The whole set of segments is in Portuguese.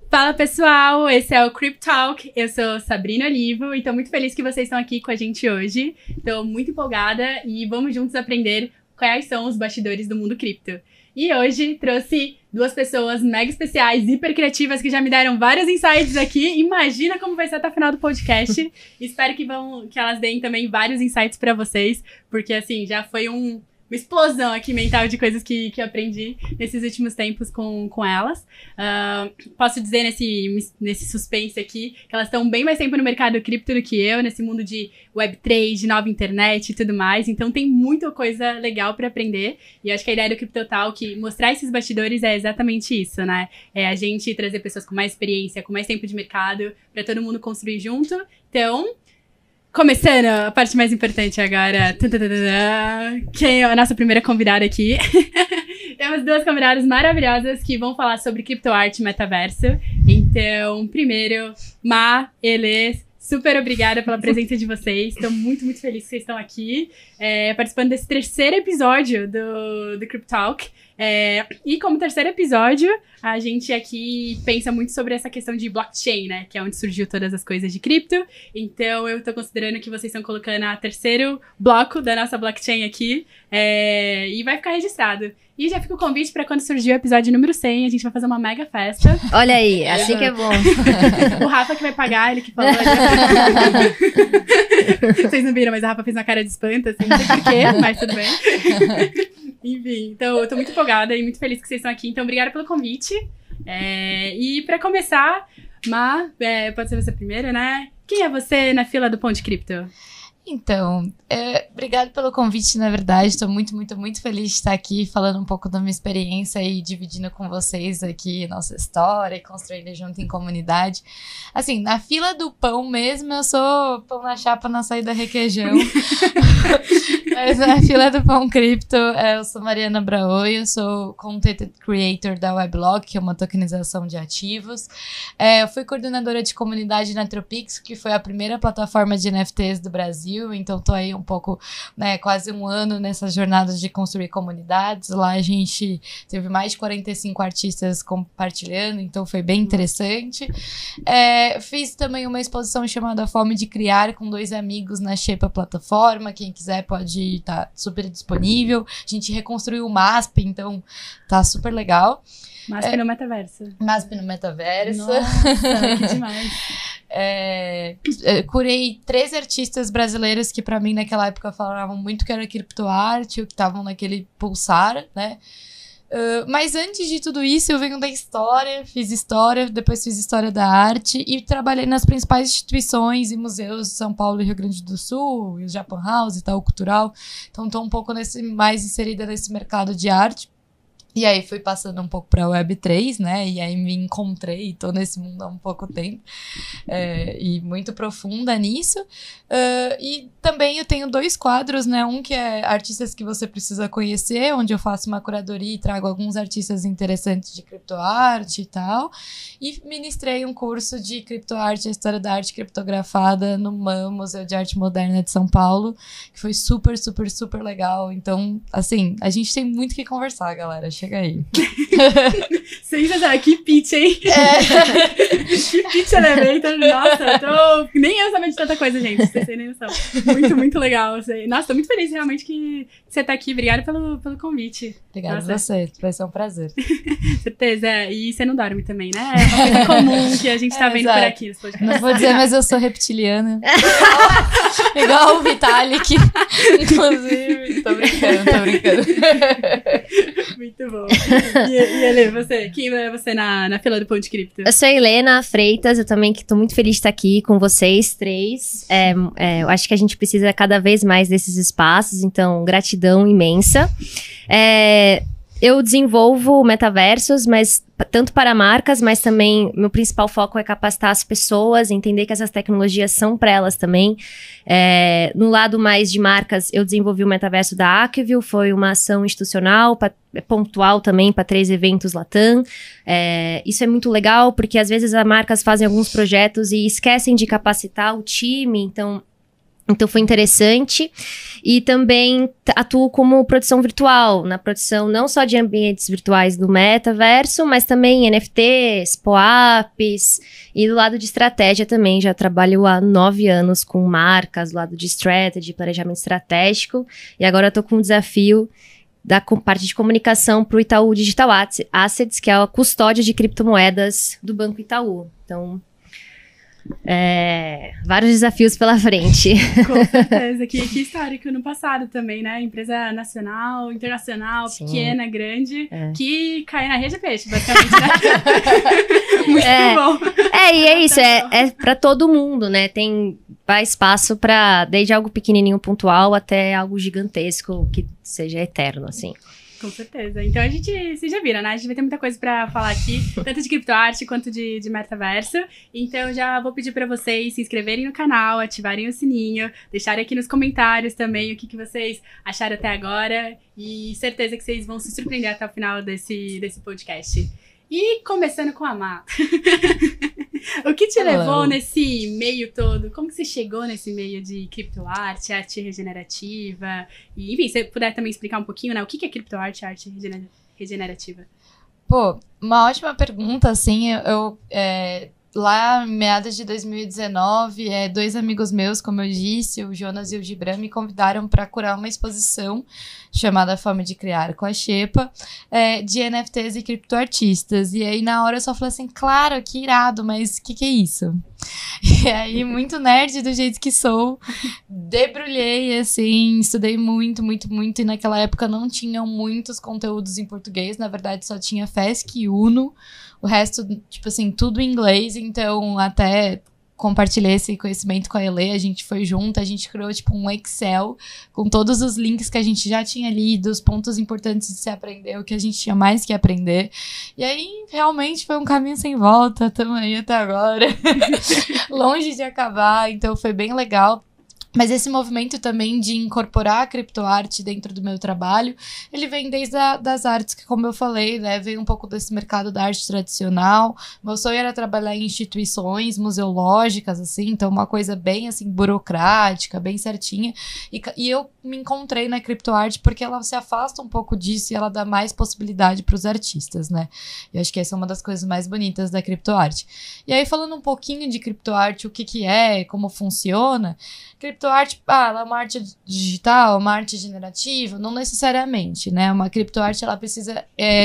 Fala pessoal, esse é o Crypto Talk, eu sou Sabrina Olivo e tô muito feliz que vocês estão aqui com a gente hoje. Tô muito empolgada e vamos juntos aprender quais são os bastidores do mundo cripto. E hoje trouxe duas pessoas mega especiais, hiper criativas, que já me deram vários insights aqui. Imagina como vai ser até o final do podcast. Espero que elas deem também vários insights pra vocês, porque assim, já foi uma explosão aqui mental de coisas que eu aprendi nesses últimos tempos com elas. Posso dizer nesse suspense aqui que elas estão bem mais tempo no mercado cripto do que eu, nesse mundo de Web3, de nova internet e tudo mais. Então tem muita coisa legal para aprender. E acho que a ideia do Crypto Talk, mostrar esses bastidores, é exatamente isso, né? É a gente trazer pessoas com mais experiência, com mais tempo de mercado, para todo mundo construir junto. Então, começando a parte mais importante agora. Quem é a nossa primeira convidada aqui? Temos duas convidadas maravilhosas que vão falar sobre criptoarte e metaverso. Então, primeiro, Ma, Elê, super obrigada pela presença de vocês. Estou muito, muito feliz que vocês estão aqui, participando desse terceiro episódio do Crypto Talk. E como terceiro episódio, a gente aqui pensa muito sobre essa questão de blockchain, né? Que é onde surgiu todas as coisas de cripto. Então, eu tô considerando que vocês estão colocando o terceiro bloco da nossa blockchain aqui. E vai ficar registrado. E já fica o convite para quando surgir o episódio número 100, a gente vai fazer uma mega festa. Olha aí, assim que é bom. O Rafa que vai pagar, ele que falou. Vocês não viram, mas a Rafa fez uma cara de espanto, assim, não sei porquê, mas tudo bem. Enfim, então eu tô muito empolgada e muito feliz que vocês estão aqui. Então, obrigada pelo convite. E para começar, Ma, pode ser você primeiro, né? Quem é você na fila do Pão de Cripto? Então, obrigado pelo convite, na verdade, estou muito, muito, muito feliz de estar aqui falando um pouco da minha experiência e dividindo com vocês aqui nossa história e construindo junto em comunidade. Assim, na fila do pão mesmo, eu sou pão na chapa na saída requeijão. Mas na fila do Pão Cripto, eu sou Mariana Braoio, sou Content Creator da Weblog, que é uma tokenização de ativos. Eu fui coordenadora de comunidade na Tropix, que foi a primeira plataforma de NFTs do Brasil, então tô aí um pouco, né, quase um ano nessas jornadas de construir comunidades. Lá a gente teve mais de 45 artistas compartilhando, então foi bem interessante. Fiz também uma exposição chamada Fome de Criar com 2 amigos na Xepa plataforma, quem quiser pode estar super disponível. A gente reconstruiu o MASP, então tá super legal. MASP no metaverso. MASP no metaverso. Nossa, que demais. Curei 3 artistas brasileiros que pra mim naquela época falavam muito que era criptoarte, ou que estavam naquele pulsar, né? Mas antes de tudo isso, eu venho da história, fiz história, depois fiz história da arte e trabalhei nas principais instituições e museus de São Paulo e Rio Grande do Sul, e o Japan House e tal, cultural. Então, estou um pouco mais inserida nesse mercado de arte. E aí fui passando um pouco para Web3, né? E aí me encontrei, tô nesse mundo há um pouco tempo. E muito profunda nisso. E também eu tenho 2 quadros, né? Um que é artistas que você precisa conhecer, onde eu faço uma curadoria e trago alguns artistas interessantes de criptoarte e tal. E ministrei um curso de criptoarte, a história da arte criptografada no MAM, Museu de Arte Moderna de São Paulo, que foi super, super, super legal. Então, assim, a gente tem muito que conversar, galera. Chega aí. Sensacional, que pitch, hein? Que pitch elevator. Nossa, nem eu sabia de tanta coisa, gente. Vocês têm nem noção. Muito, muito legal. Nossa, tô muito feliz realmente que você tá aqui. Obrigada pelo convite. Obrigada a você. Vai ser um prazer. Certeza. E você não dorme também, né? É uma coisa comum que a gente tá vendo por aqui nesse podcast. Não vou dizer, mas eu sou reptiliana. Igual o Vitalik. Inclusive. Tô brincando. Muito bom. E Helê, você? Quem é você na fila do Pão de Cripto? Eu sou a Helena Freitas, eu também tô muito feliz de estar aqui com vocês 3. Eu acho que a gente precisa cada vez mais desses espaços, então gratidão imensa. Eu desenvolvo metaversos, mas tanto para marcas, mas também meu principal foco é capacitar as pessoas, entender que essas tecnologias são para elas também. No lado mais de marcas, eu desenvolvi o metaverso da Acqueville, foi uma ação institucional, pontual também para 3 eventos Latam. Isso é muito legal, porque às vezes as marcas fazem alguns projetos e esquecem de capacitar o time, então Então foi interessante. E também atuo como produção virtual, na produção não só de ambientes virtuais do metaverso, mas também NFTs, POAPs, e do lado de estratégia também. Já trabalho há 9 anos com marcas, do lado de strategy, planejamento estratégico, e agora eu tô com um desafio da parte de comunicação para o Itaú Digital Assets, que é a custódia de criptomoedas do Banco Itaú. Então, vários desafios pela frente. Com certeza, que histórico no passado também, né? Empresa nacional, internacional, Sim. Pequena, grande, que cai na rede peixe, basicamente, né? Muito bom. E é isso, é para todo mundo, né? Vai espaço para desde algo pequenininho, pontual, até algo gigantesco que seja eterno, assim. Com certeza. Então vocês já viram, né? A gente vai ter muita coisa pra falar aqui, tanto de criptoarte quanto de metaverso. Então já vou pedir pra vocês se inscreverem no canal, ativarem o sininho, deixarem aqui nos comentários também o que vocês acharam até agora. E certeza que vocês vão se surpreender até o final desse podcast. E começando com a Má. O que te levou nesse meio todo? Como que você chegou nesse meio de criptoarte, arte regenerativa? E, enfim, se você puder também explicar um pouquinho, né? O que é criptoarte, arte regenerativa? Pô, uma ótima pergunta, assim, lá, em meados de 2019, 2 amigos meus, como eu disse, o Jonas e o Gibran, me convidaram para curar uma exposição chamada Fome de Criar com a Xepa, de NFTs e criptoartistas. E aí, na hora, eu só falei assim, claro, que irado, mas o que é isso? E aí, muito nerd do jeito que sou, debrulhei, assim, estudei muito, muito, muito, e naquela época não tinham muitos conteúdos em português, na verdade só tinha Fesc e Uno, o resto, tipo assim, tudo em inglês, então até compartilhei esse conhecimento com a Elê, a gente foi junto, a gente criou tipo um Excel com todos os links que a gente já tinha lido, os pontos importantes de se aprender, o que a gente tinha mais que aprender, e aí realmente foi um caminho sem volta, estamos aí até agora, longe de acabar, então foi bem legal. Mas esse movimento também de incorporar a criptoarte dentro do meu trabalho, ele vem desde das artes, que como eu falei, né, vem um pouco desse mercado da arte tradicional. Meu sonho era trabalhar em instituições museológicas, assim, então uma coisa bem, assim, burocrática, bem certinha. E eu me encontrei na criptoarte porque ela se afasta um pouco disso e ela dá mais possibilidade para os artistas, né? Eu acho que essa é uma das coisas mais bonitas da criptoarte. E aí, falando um pouquinho de criptoarte, o que é, como funciona... Criptoarte, ela é uma arte digital, uma arte generativa? Não necessariamente, né? Uma criptoarte, ela precisa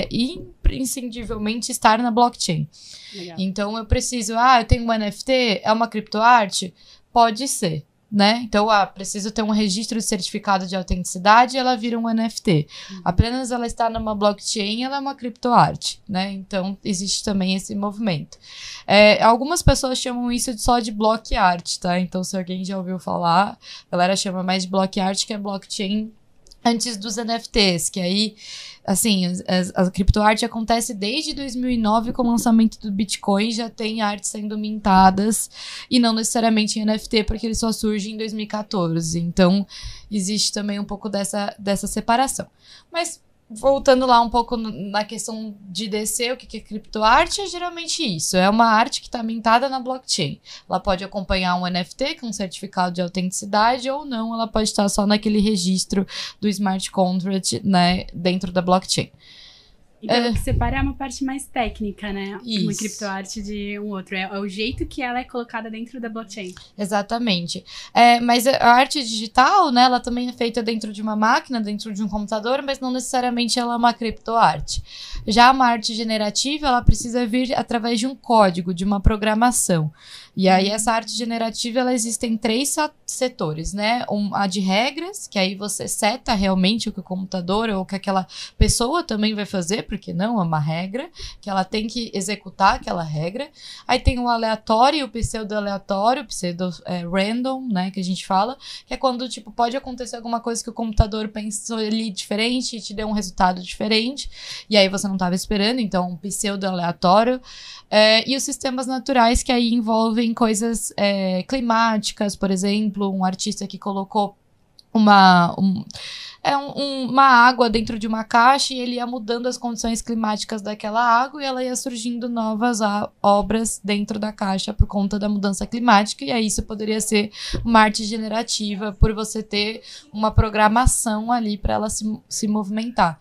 imprescindivelmente estar na blockchain. Legal. Então, eu preciso, eu tenho um NFT, é uma criptoarte? Pode ser, né? Então, preciso ter um registro de certificado de autenticidade e ela vira um NFT. Apenas ela está numa blockchain, ela é uma criptoarte, né? Então, existe também esse movimento. Algumas pessoas chamam isso só de block art, tá? Então, se alguém já ouviu falar, a galera chama mais de block art, que é blockchain antes dos NFTs, que aí, assim, a criptoarte acontece desde 2009 com o lançamento do Bitcoin, já tem artes sendo mintadas, e não necessariamente em NFT, porque ele só surge em 2014. Então, existe também um pouco dessa separação. Mas, voltando lá um pouco na questão de descer, o que é criptoarte, é geralmente isso. É uma arte que está mintada na blockchain. Ela pode acompanhar um NFT com um certificado de autenticidade ou não, ela pode estar só naquele registro do smart contract, né, dentro da blockchain. Então, o que separa é uma parte mais técnica, né? Isso. Uma criptoarte de um outro. É o jeito que ela é colocada dentro da blockchain. Exatamente. Mas a arte digital, né, ela também é feita dentro de uma máquina, dentro de um computador, mas não necessariamente ela é uma criptoarte. Já uma arte generativa, ela precisa vir através de um código, de uma programação. E aí, essa arte generativa, ela existe em 3 setores, né? A de regras, que aí você seta realmente o que o computador ou o que aquela pessoa também vai fazer, porque não é uma regra, que ela tem que executar aquela regra. Aí tem o aleatório e o pseudo-aleatório, pseudo-random, né, que a gente fala, que é quando, tipo, pode acontecer alguma coisa que o computador pensou ali diferente e te deu um resultado diferente, e aí você não estava esperando, então um pseudo-aleatório. E os sistemas naturais, que aí envolvem coisas climáticas, por exemplo, um artista que colocou é uma água dentro de uma caixa e ele ia mudando as condições climáticas daquela água e ela ia surgindo novas obras dentro da caixa por conta da mudança climática. E aí isso poderia ser uma arte generativa por você ter uma programação ali para ela se movimentar.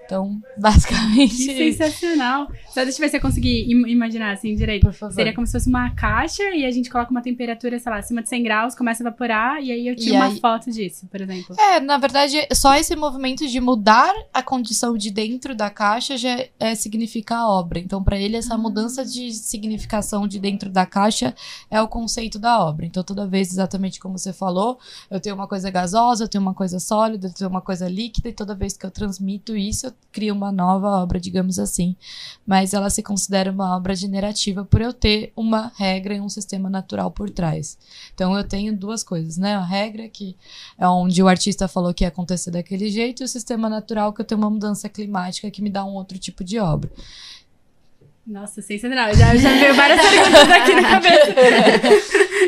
Então, basicamente... Que sensacional. Só deixa eu ver se eu conseguir imaginar assim direito. Por favor. Seria como se fosse uma caixa e a gente coloca uma temperatura, sei lá, acima de 100 graus, começa a evaporar e aí eu tiro uma foto disso, por exemplo. Na verdade, só esse movimento de mudar a condição de dentro da caixa já significa a obra. Então, para ele, essa mudança de significação de dentro da caixa é o conceito da obra. Então, toda vez, exatamente como você falou, eu tenho uma coisa gasosa, eu tenho uma coisa sólida, eu tenho uma coisa líquida e toda vez que eu transmito isso, eu crio uma nova obra, digamos assim. Mas ela se considera uma obra generativa por eu ter uma regra e um sistema natural por trás. Então eu tenho duas coisas, né? A regra, que é onde o artista falou que ia acontecer daquele jeito, e o sistema natural, que eu tenho uma mudança climática que me dá um outro tipo de obra. Nossa, sensacional. Já veio várias perguntas aqui na cabeça.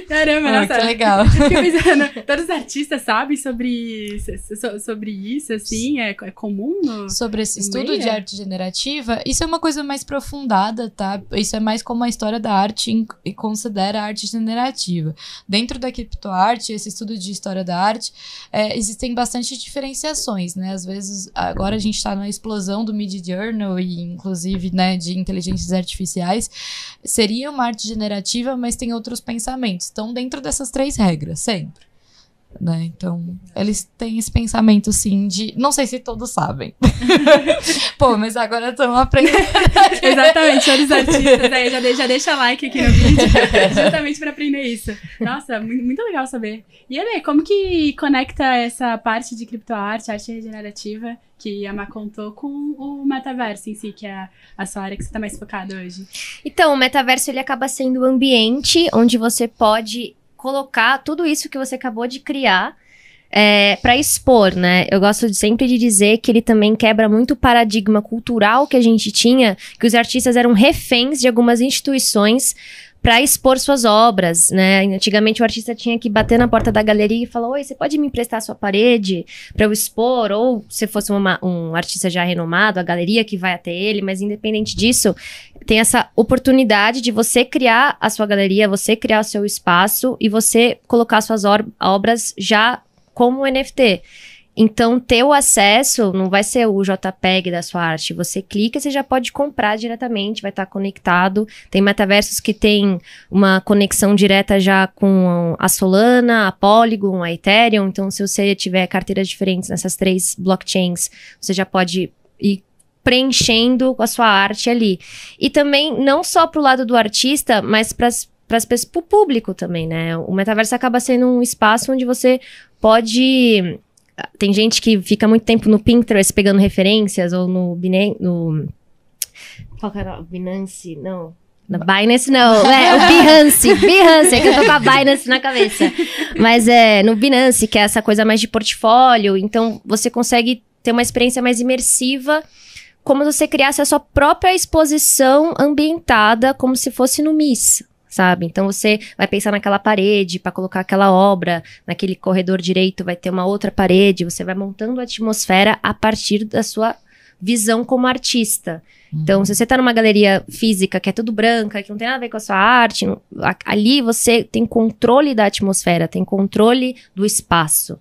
Caramba, nossa. Que legal. Fiquei pensando, todos os artistas sabem sobre isso, assim? É comum? Sobre esse estudo de arte generativa, isso é uma coisa mais aprofundada, tá? Isso é mais como a história da arte e considera a arte generativa. Dentro da criptoarte, esse estudo de história da arte, existem bastante diferenciações, né? Às vezes, agora a gente tá na explosão do Midjourney e, inclusive, né, de inteligências artificiais, seria uma arte generativa, mas tem outros pensamentos. Estão dentro dessas 3 regras, sempre. Né? Então, eles têm esse pensamento, assim, de... Não sei se todos sabem. Pô, mas agora estão aprendendo. Exatamente, senhores artistas. Aí, já deixa like aqui no vídeo, justamente para aprender isso. Nossa, muito legal saber. E Ale, como que conecta essa parte de criptoarte, arte regenerativa, que a Má contou, com o metaverso em si, que é a sua área que você está mais focada hoje? Então, o metaverso, ele acaba sendo um ambiente onde você pode colocar tudo isso que você acabou de criar para expor, né? Eu gosto sempre de dizer que ele também quebra muito o paradigma cultural que a gente tinha, que os artistas eram reféns de algumas instituições para expor suas obras, né? Antigamente o artista tinha que bater na porta da galeria e falar: oi, você pode me emprestar a sua parede para eu expor? Ou se fosse um artista já renomado, a galeria que vai até ele, mas independente disso, tem essa oportunidade de você criar a sua galeria, você criar o seu espaço e você colocar suas obras já como NFT. Então, ter o acesso não vai ser o JPEG da sua arte. Você clica e você já pode comprar diretamente, vai estar conectado. Tem metaversos que tem uma conexão direta já com a Solana, a Polygon, a Ethereum. Então, se você tiver carteiras diferentes nessas 3 blockchains, você já pode ir preenchendo a sua arte ali. E também, não só para o lado do artista, mas para o público também, né? O metaverso acaba sendo um espaço onde você pode... Tem gente que fica muito tempo no Pinterest pegando referências, ou no qual que era? Binance? Não. Na Binance, não. O Behance. É que eu tô com a Binance na cabeça. Mas no Binance, que é essa coisa mais de portfólio. Então, você consegue ter uma experiência mais imersiva, como se você criasse a sua própria exposição ambientada, como se fosse no MIS. Sabe? Então você vai pensar naquela parede para colocar aquela obra, naquele corredor direito vai ter uma outra parede, você vai montando a atmosfera a partir da sua visão como artista. Então, se você tá numa galeria física que é tudo branca, que não tem nada a ver com a sua arte, ali você tem controle da atmosfera, tem controle do espaço.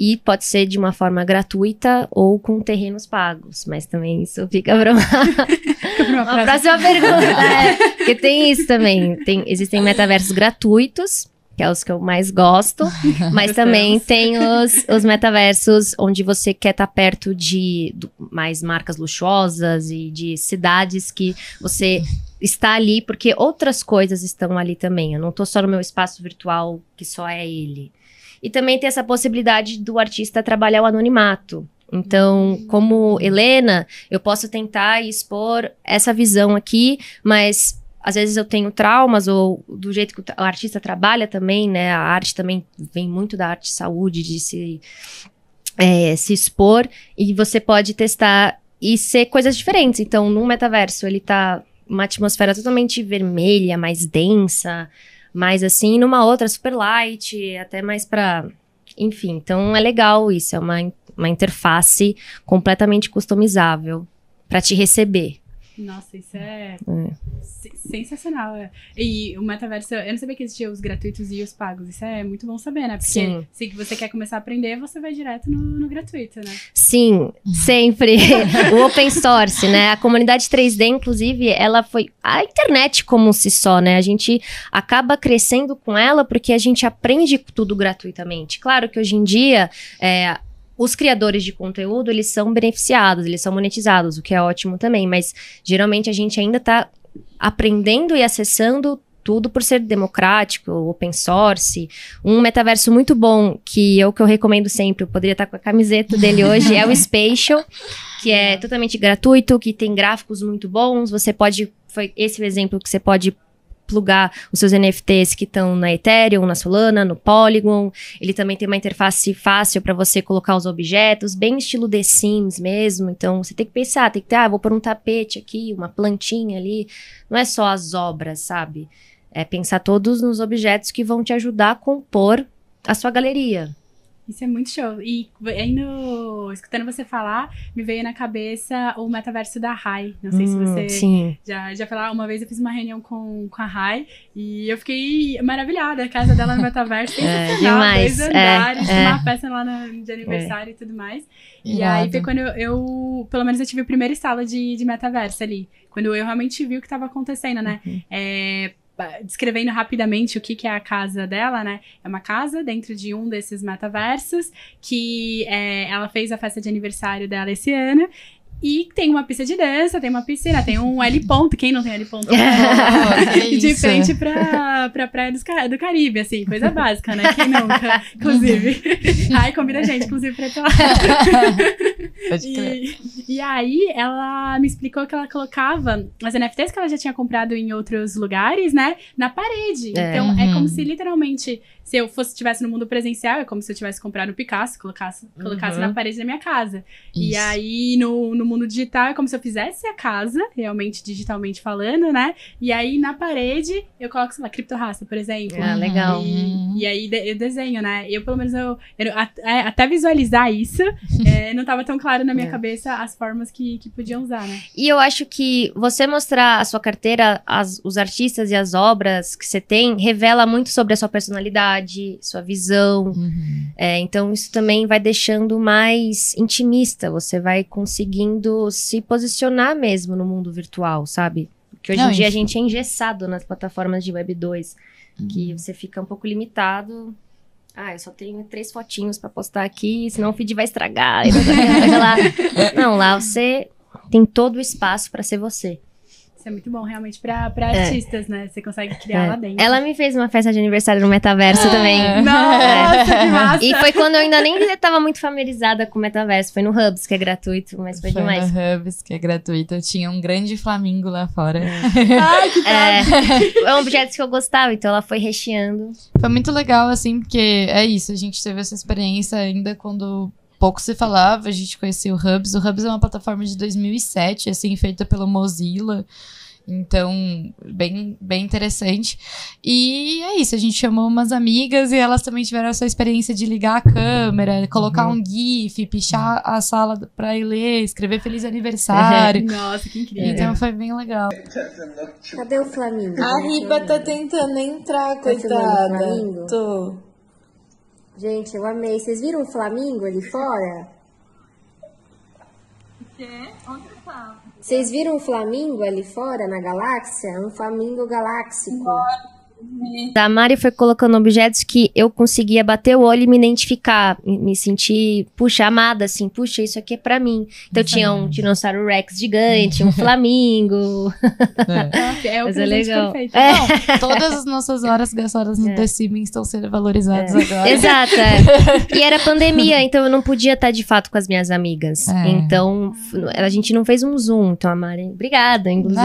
E pode ser de uma forma gratuita ou com terrenos pagos. Mas também isso fica para uma próxima pergunta. Porque tem isso também. Existem metaversos gratuitos, que é os que eu mais gosto. Mas também tem os metaversos onde você quer estar perto de mais marcas luxuosas e de cidades que você está ali, porque outras coisas estão ali também. Eu não estou só no meu espaço virtual, que só é ele. E também tem essa possibilidade do artista trabalhar o anonimato. Então, como Helena, eu posso tentar expor essa visão aqui, mas às vezes eu tenho traumas, ou do jeito que o artista trabalha também, né? A arte também vem muito da arte saúde, de se expor, e você pode testar e ser coisas diferentes. Então, num metaverso, ele tá uma atmosfera totalmente vermelha, mais densa, mais assim, numa outra super light, até mais pra Enfim, então é legal isso, é uma interface completamente customizável para te receber. Nossa, isso é sensacional. E o metaverso, eu não sabia que existia os gratuitos e os pagos. Isso é muito bom saber, né? Porque Sim. se você quer começar a aprender, você vai direto no gratuito, né? Sim, sempre. O open source, né? A comunidade 3D, inclusive, ela foi a internet como si só, né? A gente acaba crescendo com ela porque a gente aprende tudo gratuitamente. Claro que hoje em dia, os criadores de conteúdo, eles são beneficiados, eles são monetizados, o que é ótimo também, mas geralmente a gente ainda tá aprendendo e acessando tudo por ser democrático, open source. Um metaverso muito bom, que é o que eu recomendo sempre, eu poderia estar com a camiseta dele hoje, é o Spatial, que é totalmente gratuito, que tem gráficos muito bons, você pode, foi esse o exemplo que você pode plugar os seus NFTs que estão na Ethereum, na Solana, no Polygon. Ele também tem uma interface fácil para você colocar os objetos, bem estilo The Sims mesmo. Então, você tem que pensar, tem que ter, vou pôr um tapete aqui, uma plantinha ali. Não é só as obras, sabe? É pensar todos nos objetos que vão te ajudar a compor a sua galeria. Isso é muito show. E escutando você falar, me veio na cabeça o metaverso da Rai. Não sei se você já falou. Uma vez eu fiz uma reunião com a Rai e eu fiquei maravilhada. A casa dela no metaverso tem demais. 2 andares, uma festa lá de aniversário e tudo mais. E aí foi quando eu pelo menos eu tive o primeiro estalo de metaverso ali. Quando eu realmente vi o que estava acontecendo, né? Descrevendo rapidamente o que é a casa dela, né? É uma casa dentro de um desses metaversos que ela fez a festa de aniversário dela esse ano. E tem uma pista de dança, tem uma piscina, tem um L-ponto. Quem não tem L-ponto? De frente pra praia do Caribe, assim, coisa básica, né? Quem nunca, inclusive. Ai, convida a gente, inclusive, pra ir pra lá. E aí, ela me explicou que ela colocava as NFTs que ela já tinha comprado em outros lugares, né? Na parede. Então, é como se, literalmente, se eu estivesse no mundo presencial, é como se eu tivesse comprado um Picasso, colocasse na parede da minha casa. Isso. E aí, no mundo digital, é como se eu fizesse a casa, realmente, digitalmente falando, né? E aí, na parede, eu coloco, sei lá, criptorraça, por exemplo. Legal. E aí, eu desenho, né? Eu, pelo menos, até visualizar isso, não tava tão claro na minha cabeça as formas que podiam usar, né? E eu acho que você mostrar a sua carteira, os artistas e as obras que você tem, revela muito sobre a sua personalidade, sua visão. Então, isso também vai deixando mais intimista. Você vai conseguindo se posicionar mesmo no mundo virtual, sabe? Porque hoje em dia a gente é engessado nas plataformas de Web 2, que você fica um pouco limitado. Eu só tenho 3 fotinhos pra postar aqui, senão o feed vai estragar. Não, lá você tem todo o espaço pra ser você. Isso é muito bom, realmente, pra artistas, né? Você consegue criar lá dentro. Ela me fez uma festa de aniversário no metaverso também. Nossa, que massa! E foi quando eu ainda nem estava muito familiarizada com o metaverso. Foi no Hubs, que é gratuito, mas foi demais. Foi no Hubs, que é gratuito. Eu tinha um grande flamingo lá fora. Ai, que top! É um objeto que eu gostava, então ela foi recheando. Foi muito legal, assim, porque é isso. A gente teve essa experiência ainda quando pouco se falava, a gente conhecia o Hubs. O Hubs é uma plataforma de 2007, assim, feita pelo Mozilla. Então, bem interessante. E é isso, a gente chamou umas amigas e elas também tiveram essa experiência de ligar a câmera, colocar um GIF, pichar a sala pra ir ler, escrever feliz aniversário. Nossa, que incrível. Então foi bem legal. Cadê o Flamingo? A Riba tá tentando entrar, coitada. Tô. Gente, eu amei. Vocês viram o Flamingo ali fora? O quê? Onde tá? Vocês viram o Flamingo ali fora na galáxia? Um Flamingo galáxico. A Mari foi colocando objetos que eu conseguia bater o olho e me identificar, me sentir, puxa, amada, assim, puxa, isso aqui é pra mim. Então tinha um Tiranossauro Rex gigante, um flamingo. É o Mas presente legal. perfeito. Não, todas as nossas horas gastadas no The Sims estão sendo valorizadas agora. Exato, E era pandemia, então eu não podia estar de fato com as minhas amigas. Então, a gente não fez um Zoom. Então a Mari, obrigada, inclusive.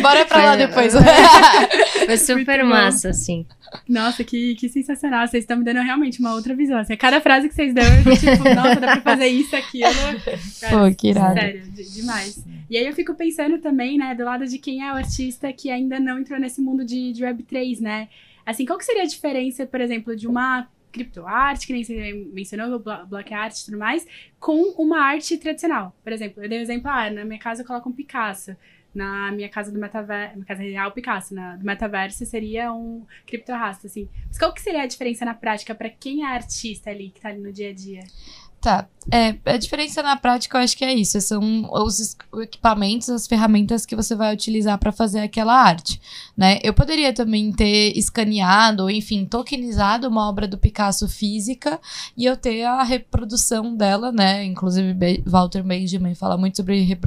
Bora pra lá depois. Foi super massa, assim. Nossa, que sensacional. Vocês estão me dando realmente uma outra visão. Assim, cada frase que vocês dão, eu tipo, nossa, dá pra fazer isso, aquilo. Pô, que irado. Sério, demais. E aí eu fico pensando também, né, do lado de quem é o artista que ainda não entrou nesse mundo de Web3, né? Assim, qual que seria a diferença, por exemplo, de uma criptoarte, que nem você mencionou, block art e tudo mais, com uma arte tradicional. Por exemplo, eu dei um exemplo, na minha casa eu coloco um Picasso. Na minha casa do metaverso, na casa real, Picasso, do metaverso seria um criptorrasta, assim. Mas qual que seria a diferença na prática para quem é artista ali, que tá ali no dia a dia? Tá, a diferença na prática eu acho que é isso, são os equipamentos, as ferramentas que você vai utilizar para fazer aquela arte, né? Eu poderia também ter escaneado, ou enfim, tokenizado uma obra do Picasso física e eu ter a reprodução dela, né? Inclusive, Walter Benjamin fala muito sobre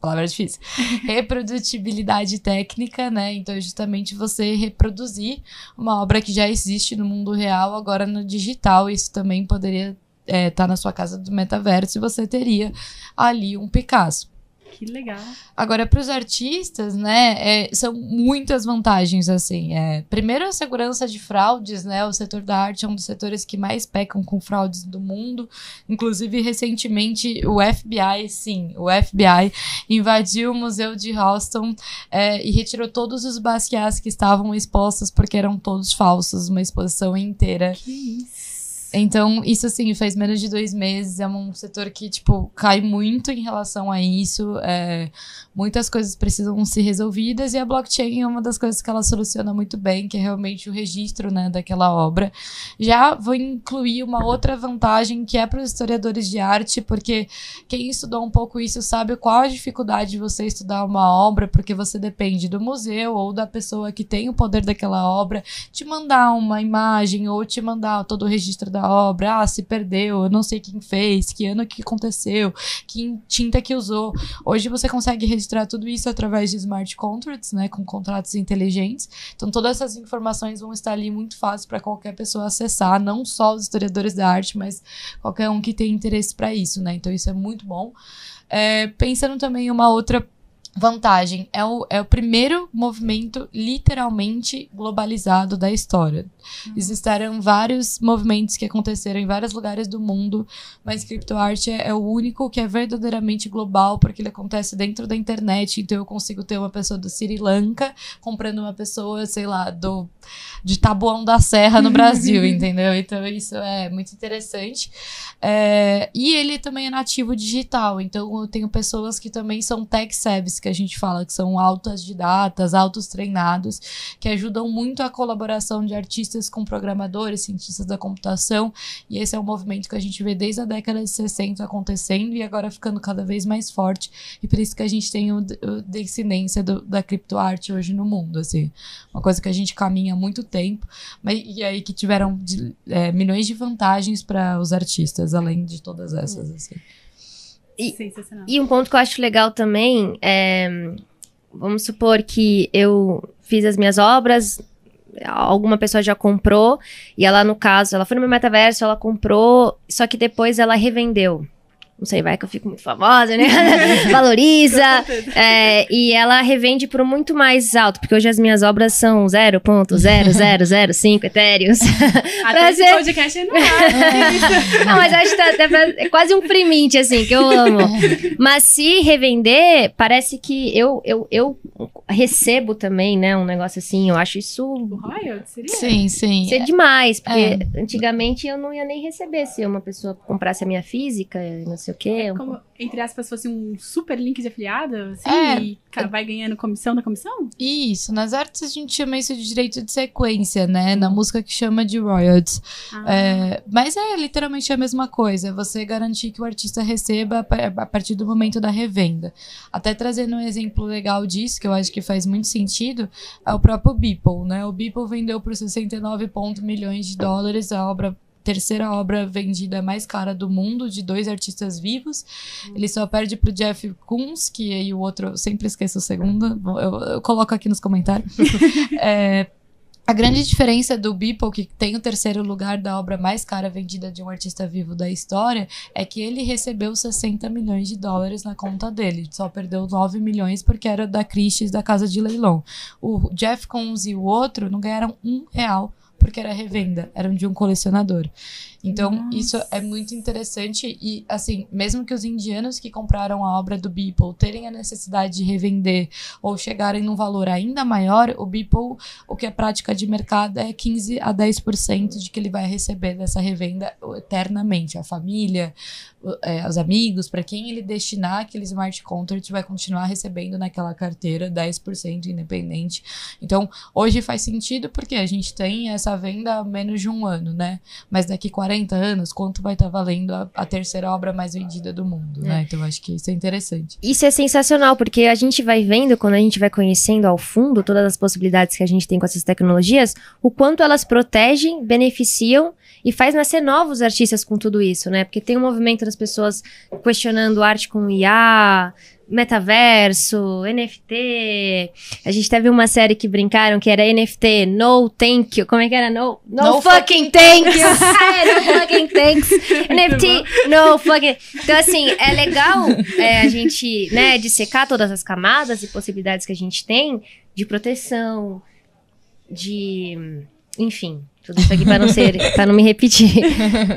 palavra difícil. Reprodutibilidade técnica, né? Então, justamente você reproduzir uma obra que já existe no mundo real, agora no digital. Isso também poderia estar na sua casa do metaverso e você teria ali um Picasso. Que legal. Agora, para os artistas, né, são muitas vantagens, assim. Primeiro, a segurança de fraudes, né? O setor da arte é um dos setores que mais pecam com fraudes do mundo. Inclusive, recentemente, o FBI invadiu o Museu de Houston e retirou todos os Basquiats que estavam expostos, porque eram todos falsos, uma exposição inteira. Que isso? Então, isso, assim, faz menos de 2 meses. É um setor que, tipo, cai muito em relação a isso. Muitas coisas precisam ser resolvidas e a blockchain é uma das coisas que ela soluciona muito bem, que é realmente o registro, né, daquela obra. Já vou incluir uma outra vantagem que é para os historiadores de arte, porque quem estudou um pouco isso sabe qual a dificuldade de você estudar uma obra, porque você depende do museu ou da pessoa que tem o poder daquela obra te mandar uma imagem ou te mandar todo o registro da obra, se perdeu, eu não sei quem fez, que ano que aconteceu, que tinta que usou. Hoje você consegue registrar tudo isso através de smart contracts, né, com contratos inteligentes. Então todas essas informações vão estar ali muito fácil para qualquer pessoa acessar, não só os historiadores da arte, mas qualquer um que tenha interesse para isso, né? Então isso é muito bom. Pensando também em uma outra vantagem, é o primeiro movimento literalmente globalizado da história. Existiram vários movimentos que aconteceram em vários lugares do mundo, mas criptoarte é o único que é verdadeiramente global, porque ele acontece dentro da internet. Então eu consigo ter uma pessoa do Sri Lanka comprando uma pessoa, sei lá, de Taboão da Serra no Brasil, entendeu? Então isso é muito interessante. E ele também é nativo digital, então eu tenho pessoas que também são tech savvy, que a gente fala, que são autodidatas, autotreinados, que ajudam muito a colaboração de artistas com programadores, cientistas da computação, e esse é um movimento que a gente vê desde a década de 60 acontecendo e agora ficando cada vez mais forte, e por isso que a gente tem a incidência da criptoarte hoje no mundo, assim, uma coisa que a gente caminha há muito tempo, e aí que tiveram milhões de vantagens para os artistas, além de todas essas, assim. Sensacional. E um ponto que eu acho legal também vamos supor que eu fiz as minhas obras, alguma pessoa já comprou, e ela, no caso, ela foi no meu metaverso, ela comprou, só que depois ela revendeu. Não sei, vai que eu fico muito famosa, né? Valoriza. E ela revende por muito mais alto, porque hoje as minhas obras são 0.0005 etéreos. Até esse podcast é no ar. Não, mas acho que é quase um print, assim, que eu amo. Mas se revender, parece que eu recebo também, né? Um negócio assim, eu acho isso... O royalties seria? Sim. Isso é demais, porque antigamente eu não ia nem receber se uma pessoa comprasse a minha física, não sei o quê. Como, entre aspas, fosse um super link de afiliado, assim, e vai ganhando comissão da comissão? Isso, nas artes a gente chama isso de direito de sequência, né? Na música que chama de royalties. Mas é literalmente a mesma coisa, você garantir que o artista receba a partir do momento da revenda. Até trazendo um exemplo legal disso, que eu acho que faz muito sentido, é o próprio Beeple, né? O Beeple vendeu por 69 milhões de dólares a terceira obra vendida mais cara do mundo, de 2 artistas vivos. Ele só perde pro Jeff Koons, que aí o outro, eu sempre esqueço o segundo, eu coloco aqui nos comentários. A grande diferença do Beeple, que tem o 3º lugar da obra mais cara vendida de um artista vivo da história, é que ele recebeu 60 milhões de dólares na conta dele. Só perdeu 9 milhões porque era da Christie's, da casa de leilão. O Jeff Koons e o outro não ganharam R$1 porque era revenda, eram de um colecionador. Então, isso é muito interessante e, assim, mesmo que os indianos que compraram a obra do Beeple terem a necessidade de revender ou chegarem num valor ainda maior, o Beeple, o que é prática de mercado é 15 a 10% de que ele vai receber dessa revenda eternamente. A família, os amigos, para quem ele destinar aquele smart contract, vai continuar recebendo naquela carteira 10% independente. Então, hoje faz sentido porque a gente tem essa venda há menos de um ano, né? Mas daqui 40 anos, quanto vai estar valendo a terceira obra mais vendida do mundo, né? Então, eu acho que isso é interessante. Isso é sensacional, porque a gente vai vendo, quando a gente vai conhecendo ao fundo todas as possibilidades que a gente tem com essas tecnologias, o quanto elas protegem, beneficiam e faz nascer novos artistas com tudo isso, né? Porque tem um movimento das pessoas questionando arte com IA, metaverso, NFT. A gente teve uma série que brincaram que era NFT, no thank you. Como é que era? No fucking thank you. No fucking thanks. NFT, no fucking... Então, assim, é legal a gente, né, dissecar todas as camadas e possibilidades que a gente tem de proteção, de... Enfim, tudo isso aqui para não me repetir.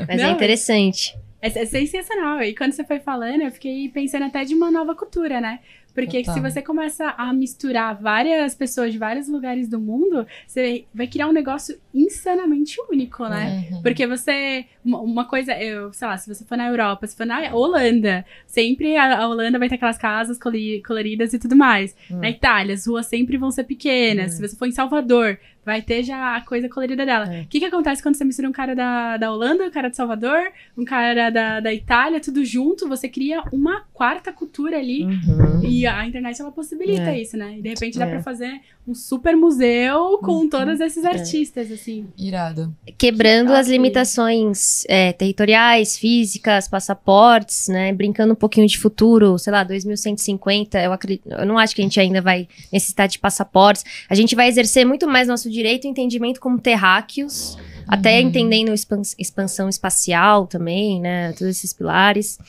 Mas é interessante. É sensacional. E quando você foi falando, eu fiquei pensando até de uma nova cultura, né? Porque se você começa a misturar várias pessoas de vários lugares do mundo, você vai criar um negócio insanamente único, né? Porque você... Uma coisa, sei lá, se você for na Europa, se for na Holanda, sempre a Holanda vai ter aquelas casas coloridas e tudo mais. Na Itália, as ruas sempre vão ser pequenas. Se você for em Salvador, vai ter já a coisa colorida dela. O que acontece quando você mistura um cara da Holanda, um cara de Salvador, um cara da Itália, tudo junto? Você cria uma quarta cultura ali. E a internet, ela possibilita isso, né? E de repente dá pra fazer um super museu com todos esses artistas, assim. Irado. Quebrando as limitações territoriais, físicas, passaportes, né? Brincando um pouquinho de futuro, sei lá, 2150, eu não acho que a gente ainda vai necessitar de passaportes. A gente vai exercer muito mais nosso direito e entendimento como terráqueos, até entendendo expansão espacial também, né? Todos esses pilares.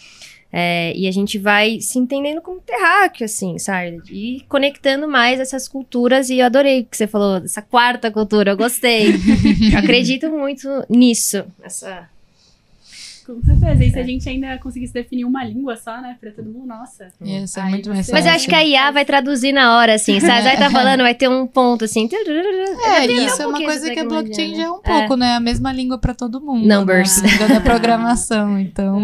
E a gente vai se entendendo como terráqueo, assim, sabe? E conectando mais essas culturas. E eu adorei o que você falou, essa quarta cultura, eu gostei. Eu acredito muito nisso. Com certeza. E se a gente ainda conseguisse definir uma língua só, né, pra todo mundo, nossa. Isso é muito mais Mas eu acho que a IA vai traduzir na hora, assim, sabe? Vai estar falando, vai ter um ponto, assim. Isso é uma coisa que a blockchain já é um pouco, né? A mesma língua pra todo mundo. Numbers. Né? A língua da programação, então.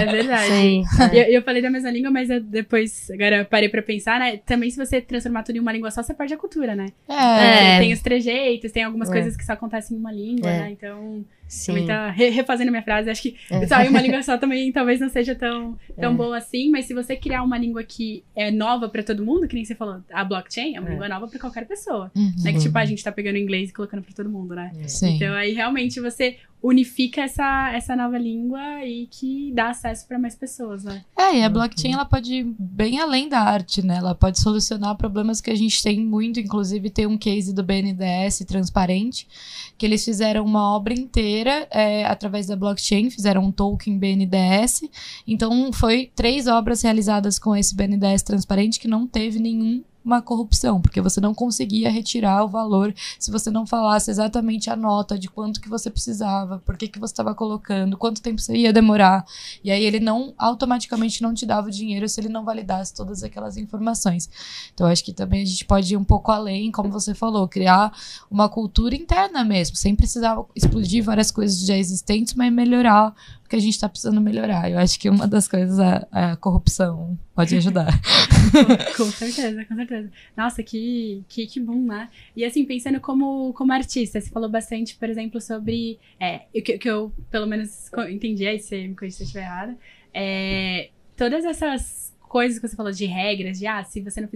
É verdade. Sim. Eu falei da mesma língua, mas eu depois, agora eu parei pra pensar, né? Também se você transformar tudo em uma língua só, você perde a cultura, né? Tem os trejeitos, tem algumas coisas que só acontecem em uma língua, né? Então... Sim. Também tá refazendo minha frase, acho que só em uma língua só também talvez não seja tão boa assim, mas se você criar uma língua que é nova pra todo mundo, que nem você falou, a blockchain é uma língua nova pra qualquer pessoa, né, que tipo, a gente tá pegando o inglês e colocando pra todo mundo, né? Sim. Então aí realmente você unifica essa nova língua e que dá acesso pra mais pessoas, né? E a blockchain, ela pode ir bem além da arte, né? Ela pode solucionar problemas que a gente tem muito, inclusive tem um case do BNDES transparente, que eles fizeram uma obra inteira através da blockchain, fizeram um token BNDES, então foi 3 obras realizadas com esse BNDES transparente que não teve nenhuma corrupção, porque você não conseguia retirar o valor se você não falasse exatamente a nota de quanto que você precisava, por que você estava colocando, quanto tempo você ia demorar, e aí ele automaticamente não te dava o dinheiro se ele não validasse todas aquelas informações. Então acho que também a gente pode ir um pouco além, como você falou, criar uma cultura interna mesmo, sem precisar explodir várias coisas já existentes, mas melhorar o que a gente está precisando melhorar. Eu acho que uma das coisas a corrupção pode ajudar. Com certeza, com certeza. Nossa, que bom, né? E assim, pensando como artista, você falou bastante, por exemplo, sobre... que eu, pelo menos, entendi, aí você me corrija se eu estiver errada. Todas essas coisas que você falou de regras, de se você não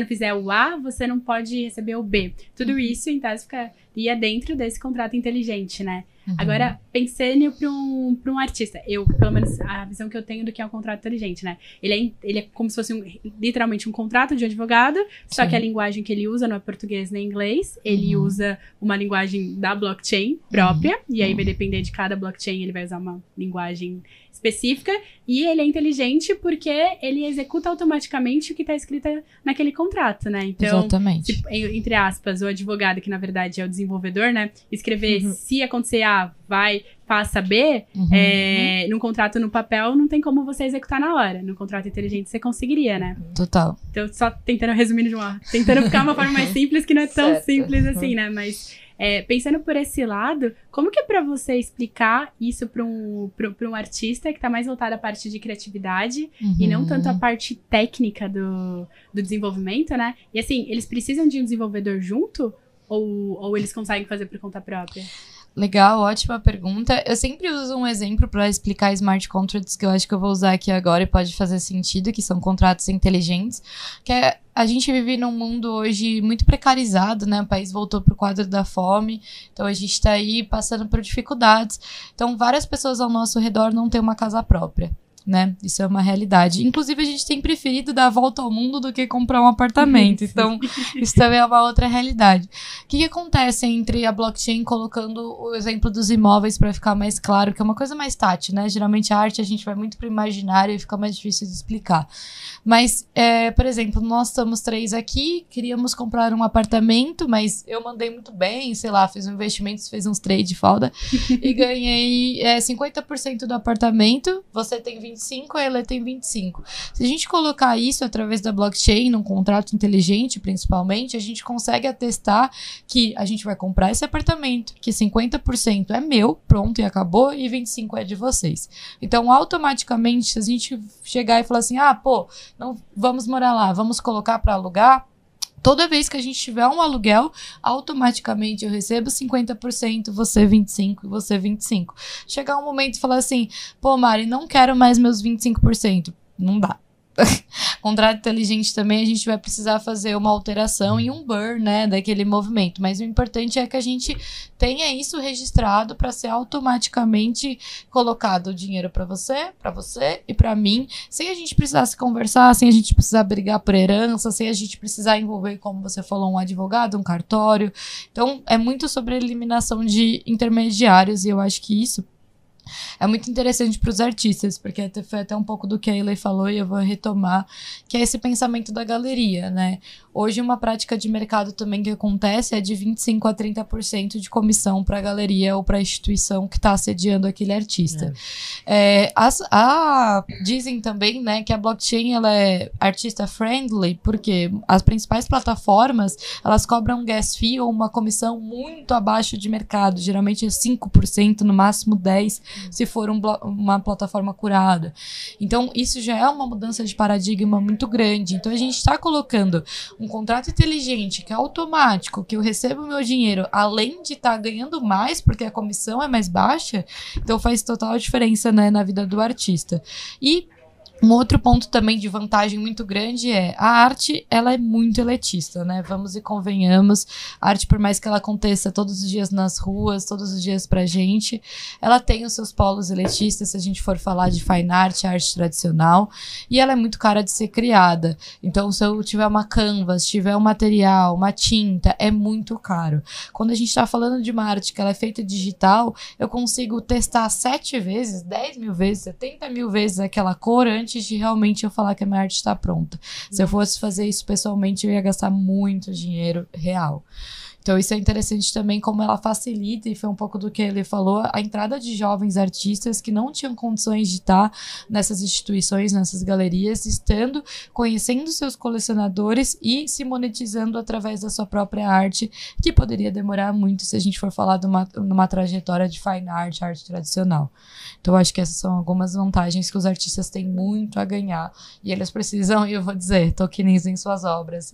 fizer o A, você não pode receber o B. Tudo isso, em tese, ficaria dentro desse contrato inteligente, né? Agora, pensando para um artista, pelo menos a visão que eu tenho do que é um contrato inteligente, né? Ele é como se fosse literalmente um contrato de advogado, só que a linguagem que ele usa não é português nem inglês, ele usa uma linguagem da blockchain própria, e aí vai depender de cada blockchain, ele vai usar uma linguagem específica, E ele é inteligente porque ele executa automaticamente o que está escrito naquele contrato, né? Então, exatamente. Entre aspas, o advogado, que na verdade é o desenvolvedor, né? Escrever se acontecer A, vai, faça B, num contrato no papel, não tem como você executar na hora. No contrato inteligente você conseguiria, né? Total. Então, só tentando resumir tentando ficar uma forma mais simples, que não é tão simples assim, né? Mas pensando por esse lado, como que é pra você explicar isso pra um artista que tá mais voltado à parte de criatividade e não tanto a parte técnica do desenvolvimento, né? E assim, eles precisam de um desenvolvedor junto ou eles conseguem fazer por conta própria? Legal, ótima pergunta. Eu sempre uso um exemplo para explicar smart contracts, que eu acho que eu vou usar aqui agora e pode fazer sentido, que são contratos inteligentes, que a gente vive num mundo hoje muito precarizado, né? O país voltou pro quadro da fome, então a gente tá aí passando por dificuldades. Então, várias pessoas ao nosso redor não têm uma casa própria, né? Isso é uma realidade. Inclusive, a gente tem preferido dar a volta ao mundo do que comprar um apartamento. Então, isso também é uma outra realidade. O que acontece entre a blockchain, colocando o exemplo dos imóveis para ficar mais claro, que é uma coisa mais tátil, né? Geralmente a arte a gente vai muito pro imaginário e fica mais difícil de explicar. Mas, por exemplo, nós estamos 3 aqui, queríamos comprar um apartamento, mas eu mandei muito bem, sei lá, fiz um investimento, fiz uns trade foda e ganhei 50% do apartamento, você tem 25, a Elê tem 25. Se a gente colocar isso através da blockchain, num contrato inteligente, principalmente, a gente consegue atestar que a gente vai comprar esse apartamento, que 50% é meu, pronto, e acabou, e 25% é de vocês. Então, automaticamente, se a gente chegar e falar assim, não vamos morar lá, vamos colocar para alugar, toda vez que a gente tiver um aluguel, automaticamente eu recebo 50%, você 25% e você 25%. Chegar um momento e falar assim, Mari, não quero mais meus 25%. Não dá. Contrato inteligente também, a gente vai precisar fazer uma alteração e um burn, né, daquele movimento. Mas o importante é que a gente tenha isso registrado para ser automaticamente colocado o dinheiro para você e para mim, sem a gente precisar se conversar, sem a gente precisar brigar por herança, sem a gente precisar envolver, como você falou, um advogado, um cartório. Então, é muito sobre a eliminação de intermediários e eu acho que isso é muito interessante para os artistas, porque foi até um pouco do que a Elê falou e eu vou retomar, que é esse pensamento da galeria, né? Hoje uma prática de mercado também que acontece é de 25% a 30% de comissão para a galeria ou para a instituição que está assediando aquele artista. Dizem também, né, que a blockchain ela é artista friendly, porque as principais plataformas elas cobram um gas fee ou uma comissão muito abaixo de mercado, geralmente é 5%, no máximo 10%, se for uma plataforma curada. Então, isso já é uma mudança de paradigma muito grande. Então, a gente está colocando um contrato inteligente, que é automático, que eu recebo o meu dinheiro, além de estar ganhando mais, porque a comissão é mais baixa, então faz total diferença, né, na vida do artista. E um outro ponto também de vantagem muito grande é a arte, ela é muito elitista, né? Vamos e convenhamos, a arte, por mais que ela aconteça todos os dias nas ruas, todos os dias pra gente, ela tem os seus polos elitistas, se a gente for falar de fine art, arte tradicional, e ela é muito cara de ser criada. Então, se eu tiver uma canvas, tiver um material, uma tinta, é muito caro. Quando a gente tá falando de uma arte que ela é feita digital, eu consigo testar 7 vezes, 10 mil vezes, 70 mil vezes aquela cor antes de realmente eu falar que a minha arte está pronta. Se eu fosse fazer isso pessoalmente, eu ia gastar muito dinheiro real. Então isso é interessante também como ela facilita, e foi um pouco do que ele falou, a entrada de jovens artistas que não tinham condições de estar nessas instituições, nessas galerias, conhecendo seus colecionadores e se monetizando através da sua própria arte, que poderia demorar muito se a gente for falar numa trajetória de fine art, arte tradicional. Então eu acho que essas são algumas vantagens que os artistas têm muito a ganhar, e eles precisam, e eu vou dizer, tokenizem suas obras,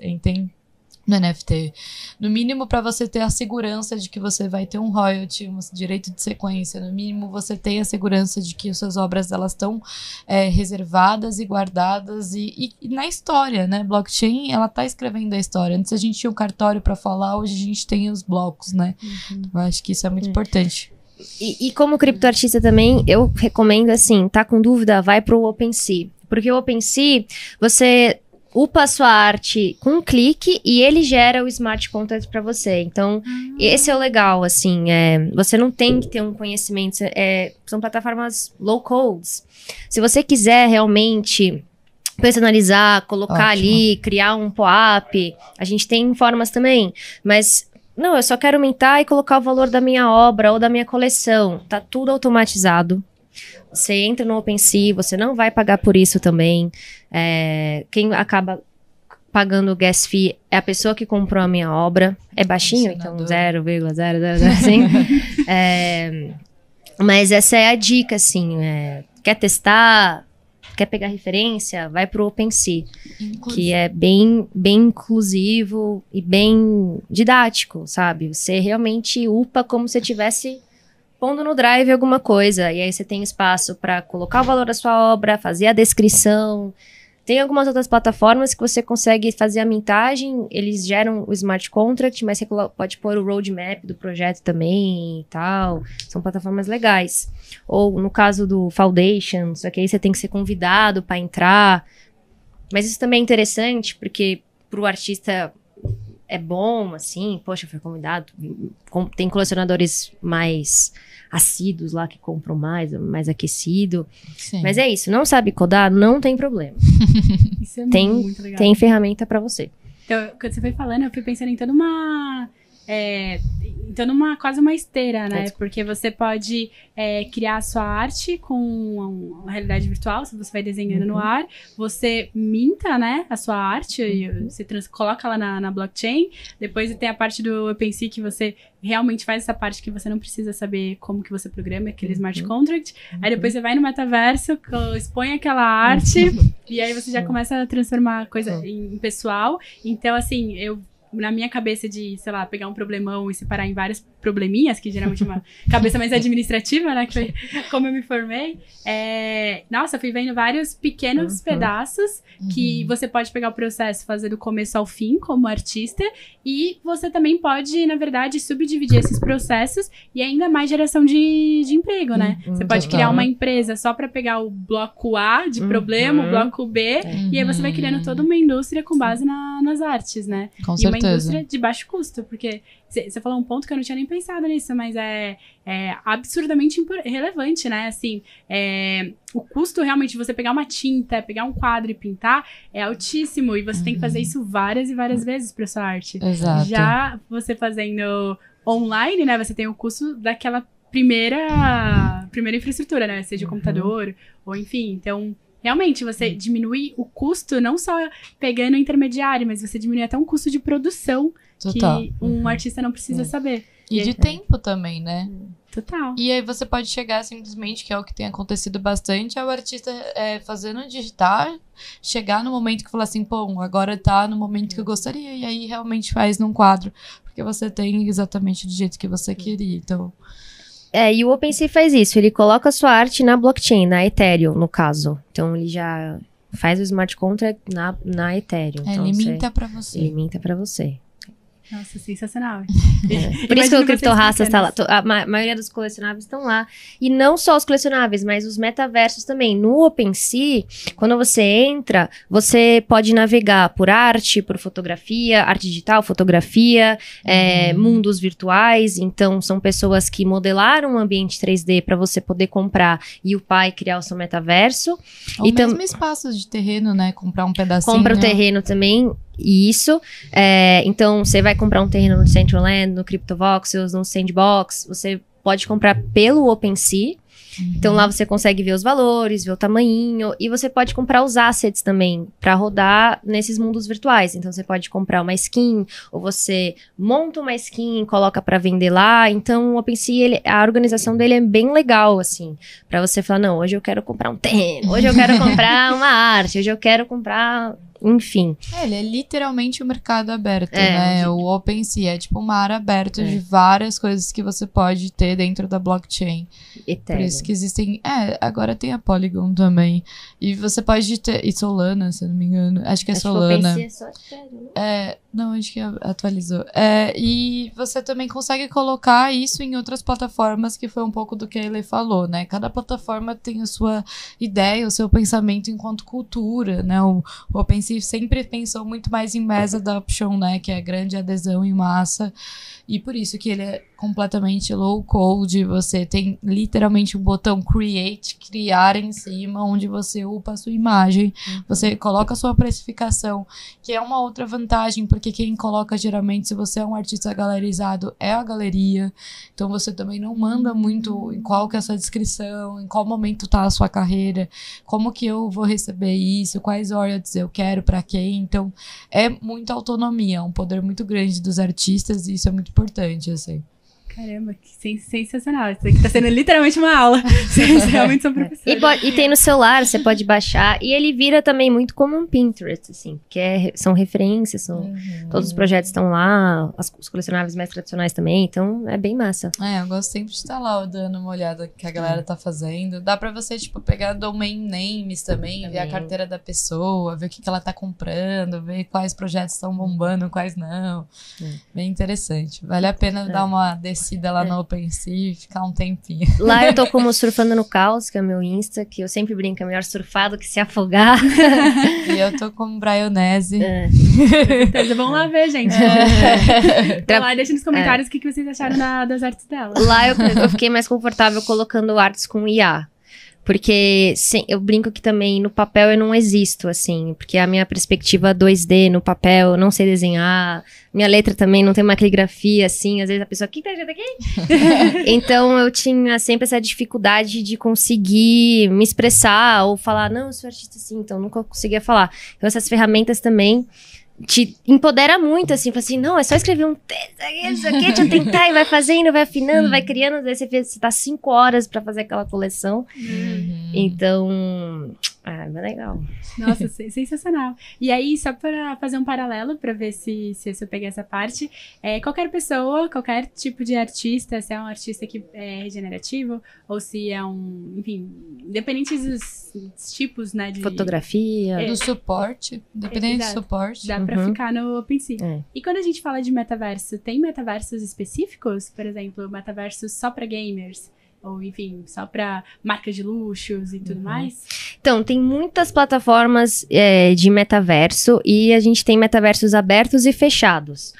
no NFT. No mínimo, para você ter a segurança de que você vai ter um royalty, um direito de sequência. No mínimo, você tem a segurança de que as suas obras elas estão reservadas e guardadas e na história, né? Blockchain, ela tá escrevendo a história. Antes a gente tinha um cartório para falar, hoje a gente tem os blocos, né? Eu acho que isso é muito importante. E como criptoartista também, eu recomendo assim, tá com dúvida, vai pro OpenSea. Porque o OpenSea, você upa a sua arte com um clique e ele gera o smart contract para você. Então, esse é o legal, assim, você não tem que ter um conhecimento, são plataformas low codes. Se você quiser realmente personalizar, colocar ali, criar um pop-up, a gente tem formas também, mas não, eu só quero aumentar e colocar o valor da minha obra ou da minha coleção. Tá tudo automatizado. Você entra no OpenSea, você não vai pagar por isso também. Quem acaba pagando o gas fee é a pessoa que comprou a minha obra. É baixinho, então 0,000. Mas essa é a dica, assim. Quer testar, quer pegar referência, vai pro OpenSea. Que é bem inclusivo e bem didático, sabe? Você realmente upa como se estivesse pondo no Drive alguma coisa. E aí você tem espaço para colocar o valor da sua obra, fazer a descrição. Tem algumas outras plataformas que você consegue fazer a mintagem, eles geram o smart contract, mas você pode pôr o roadmap do projeto também e tal. São plataformas legais. Ou no caso do Foundation, só que aí você tem que ser convidado para entrar. Mas isso também é interessante, porque pro artista é bom, assim, poxa, foi convidado. Tem colecionadores mais assíduos lá que compram mais aquecido. Sim. Mas é isso, não sabe codar, não tem problema. Isso é muito legal. Tem ferramenta pra você. Então, quando você foi falando, eu fui pensando em toda uma... quase uma esteira, né? Porque você pode criar a sua arte com a realidade virtual, se você vai desenhando no ar, você minta, né, a sua arte, você coloca lá na blockchain, depois tem a parte do OpenSea que você realmente faz essa parte que você não precisa saber como que você programa aquele smart contract, aí depois você vai no metaverso, expõe aquela arte, e aí você já começa a transformar a coisa em pessoal. Então, assim, na minha cabeça de, sei lá, pegar um problemão e separar em vários probleminhas, que geralmente é uma cabeça mais administrativa, né, que foi como eu me formei, nossa, eu fui vendo vários pequenos pedaços que você pode pegar o processo, fazer do começo ao fim como artista, e você também pode, na verdade, subdividir esses processos e ainda mais geração de emprego, né? Você pode criar uma empresa só para pegar o bloco A de problema, o bloco B, e aí você vai criando toda uma indústria com base nas artes, né? Com e certeza. Uma indústria de baixo custo, porque você falou um ponto que eu não tinha nem pensado nisso, mas é absurdamente relevante, né? Assim, o custo realmente de você pegar uma tinta, pegar um quadro e pintar é altíssimo, e você tem que fazer isso várias e várias vezes para sua arte. Exato. Já você fazendo online, né? Você tem o custo daquela primeira infraestrutura, né? Seja o computador, ou enfim, então... Realmente, você diminui o custo, não só pegando o intermediário, mas você diminui até um custo de produção. Total. Que um artista não precisa saber. E de tempo também, né? Total. E aí você pode chegar simplesmente, que é o que tem acontecido bastante, é o artista fazendo digitar, chegar no momento que fala assim, pô, agora tá no momento que eu gostaria, e aí realmente faz num quadro, porque você tem exatamente do jeito que você queria, então... E o OpenSea faz isso, ele coloca a sua arte na blockchain, na Ethereum, no caso. Então, ele já faz o smart contract na Ethereum. Então, ele minta pra você. Ele minta pra você. Nossa, sensacional. Por isso que o CryptoRaças tá lá. A maioria dos colecionáveis estão lá. E não só os colecionáveis, mas os metaversos também. No OpenSea, quando você entra, você pode navegar por arte, por fotografia, arte digital, fotografia, mundos virtuais. Então, são pessoas que modelaram um ambiente 3D para você poder comprar e upar e criar o seu metaverso. Ou mesmo espaços de terreno, né? Comprar um pedacinho. Compra o terreno também. Isso, então você vai comprar um terreno no Decentraland, no CryptoVoxels, no Sandbox, você pode comprar pelo OpenSea. Então lá você consegue ver os valores, ver o tamanhinho, e você pode comprar os assets também para rodar nesses mundos virtuais. Então você pode comprar uma skin, ou você monta uma skin e coloca para vender lá. Então o OpenSea, a organização dele é bem legal, assim, para você falar, não, hoje eu quero comprar um terreno, hoje eu quero comprar uma arte, hoje eu quero comprar... Enfim. Ele é literalmente um mercado aberto, né? O OpenSea é tipo um mar aberto de várias coisas que você pode ter dentro da blockchain. Ethereum. Por isso que existem... agora tem a Polygon também. E você pode ter... E Solana, se eu não me engano. Acho que é Solana. O OpenSea é só Ethereum, né? Não, acho que atualizou. E você também consegue colocar isso em outras plataformas, que foi um pouco do que a Ele falou, né? Cada plataforma tem a sua ideia, o seu pensamento enquanto cultura, né? O OpenSea OpenSea sempre pensou muito mais em mass adoption, né? Que é grande adesão em massa. E por isso que ele é completamente low code. Você tem literalmente um botão create, criar em cima, onde você upa a sua imagem. Você coloca a sua precificação, que é uma outra vantagem, porque quem coloca geralmente, se você é um artista galerizado, é a galeria. Então você também não manda muito em qual que é a sua descrição, em qual momento tá a sua carreira, como que eu vou receber isso, quais royalties eu quero, pra quem. Então é muita autonomia, um poder muito grande dos artistas, e isso é muito importante, assim. Caramba, que sensacional. Isso aqui tá sendo literalmente uma aula. Vocês realmente são professores. E tem no celular, você pode baixar. E ele vira também muito como um Pinterest, assim. Que são referências, todos os projetos estão lá. Os colecionáveis mais tradicionais também. Então, é bem massa. Eu gosto sempre de estar lá dando uma olhada que a galera tá fazendo. Dá pra você, tipo, pegar domain names também, ver a carteira da pessoa, ver o que ela tá comprando, ver quais projetos estão bombando, quais não. Bem interessante. Vale a pena dar uma descida lá no OpenSea e ficar um tempinho. Lá eu tô como Surfando no Caos, que é o meu Insta, que eu sempre brinco, é melhor surfar do que se afogar. E eu tô como Braionese. Vamos lá ver, gente. Então, lá, deixa nos comentários o que vocês acharam das artes dela. Lá eu fiquei mais confortável colocando artes com IA. Porque eu brinco que também no papel eu não existo, assim. Porque a minha perspectiva 2D no papel, eu não sei desenhar. Minha letra também não tem uma caligrafia, assim. Às vezes a pessoa, o que tá escrito aqui? Então eu tinha sempre essa dificuldade de conseguir me expressar. Ou falar, não, eu sou artista assim, então nunca conseguia falar. Então essas ferramentas também te empodera muito, assim, fala assim, não, é só escrever um texto, isso aqui, deixa eu tentar, e vai fazendo, vai afinando, vai criando, daí você tá 5 horas pra fazer aquela coleção. Então, é bem legal. Nossa, sensacional. E aí, só para fazer um paralelo, para ver se eu peguei essa parte, qualquer pessoa, qualquer tipo de artista, se é um artista que é regenerativo, ou se é enfim, independente dos tipos, né, de fotografia, do suporte, independente do suporte. Dá pra ficar no OpenSea. E quando a gente fala de metaverso, tem metaversos específicos? Por exemplo, metaversos só pra gamers? Ou, enfim, só pra marcas de luxos e tudo mais? Então, tem muitas plataformas de metaverso e a gente tem metaversos abertos e fechados.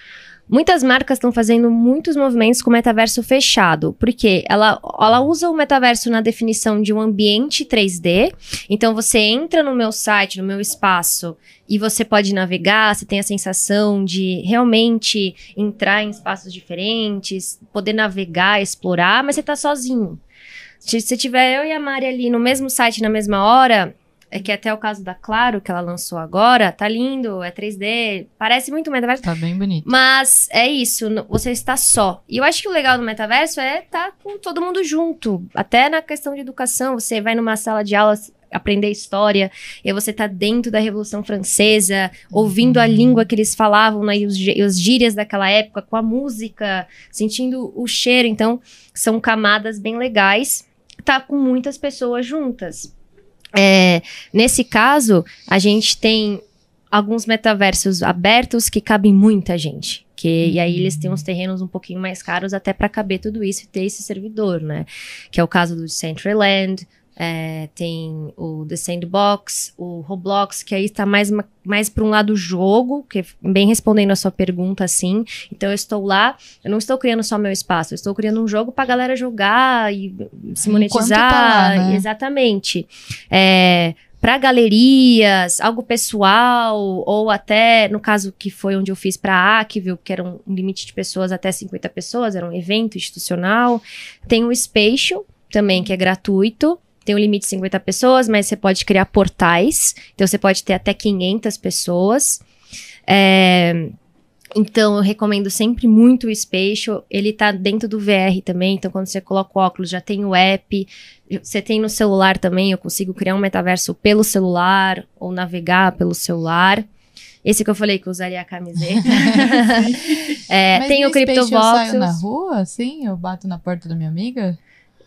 Muitas marcas estão fazendo muitos movimentos com metaverso fechado, porque ela usa o metaverso na definição de um ambiente 3D. Então, você entra no meu site, no meu espaço, e você pode navegar, você tem a sensação de realmente entrar em espaços diferentes, poder navegar, explorar, mas você tá sozinho. Se tiver eu e a Mari ali no mesmo site na mesma hora, que é até o caso da Claro, que ela lançou agora, tá lindo, é 3D, parece muito metaverso. Tá bem bonito. Mas é isso, você está só. E eu acho que o legal do metaverso é estar com todo mundo junto. Até na questão de educação, você vai numa sala de aula aprender história, e aí você tá dentro da Revolução Francesa, ouvindo a língua que eles falavam, né, e os gírias daquela época, com a música, sentindo o cheiro. Então, são camadas bem legais. Tá com muitas pessoas juntas. Nesse caso, a gente tem alguns metaversos abertos que cabem muita gente. E aí eles têm uns terrenos um pouquinho mais caros até para caber tudo isso e ter esse servidor, né? Que é o caso do Decentraland, tem o The Sandbox, o Roblox, que aí está mais para um lado jogo, que bem respondendo a sua pergunta, assim. Então eu estou lá, eu não estou criando só meu espaço, eu estou criando um jogo para a galera jogar e se monetizar. Tá lá, né? Exatamente. Para galerias, algo pessoal, ou até, no caso que foi onde eu fiz para a Acville, que era um limite de pessoas até 50 pessoas, era um evento institucional. Tem o Spatial também, que é gratuito. Tem um limite de 50 pessoas, mas você pode criar portais. Então, você pode ter até 500 pessoas. Então, eu recomendo sempre muito o Spatial. Ele tá dentro do VR também. Então, quando você coloca o óculos, já tem o app. Você tem no celular também. Eu consigo criar um metaverso pelo celular ou navegar pelo celular. Esse que eu falei que eu usaria a camiseta. Tem o CryptoVoxels. Eu saio na rua, assim? Eu bato na porta da minha amiga?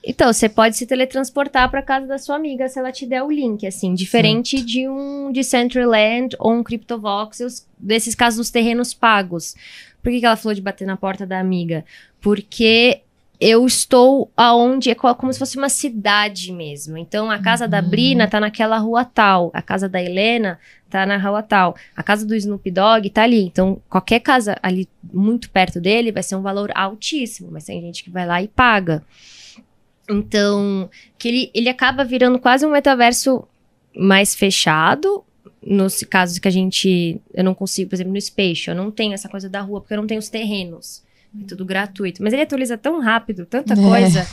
Então, você pode se teletransportar para casa da sua amiga se ela te der o link, assim. Diferente de um Decentraland ou um CryptoVoxels, desses casos dos terrenos pagos. Por que ela falou de bater na porta da amiga? Porque eu estou aonde é como se fosse uma cidade mesmo. Então, a casa da Brina tá naquela rua tal, a casa da Helena tá na rua tal, a casa do Snoop Dogg tá ali. Então, qualquer casa ali muito perto dele vai ser um valor altíssimo, mas tem gente que vai lá e paga. Então, que ele acaba virando quase um metaverso mais fechado, nos casos que eu não consigo, por exemplo, no Spatial, eu não tenho essa coisa da rua, porque eu não tenho os terrenos. É tudo gratuito. Mas ele atualiza tão rápido, tanta coisa,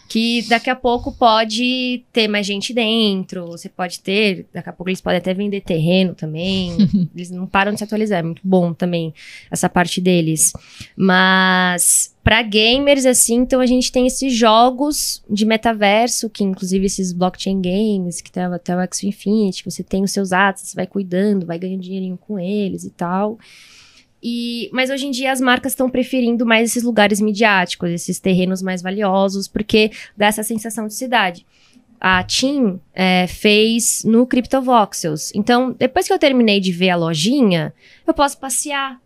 que daqui a pouco pode ter mais gente dentro. Você pode ter, daqui a pouco eles podem até vender terreno também. Eles não param de se atualizar. É muito bom também essa parte deles. Mas para gamers, assim, então a gente tem esses jogos de metaverso, que inclusive esses blockchain games, que tem até o Axie Infinity, que você tem os seus atos, você vai cuidando, vai ganhando dinheirinho com eles e tal. Mas hoje em dia as marcas estão preferindo mais esses lugares midiáticos, esses terrenos mais valiosos, porque dá essa sensação de cidade. A TIM fez no CryptoVoxels. Então, depois que eu terminei de ver a lojinha, eu posso passear.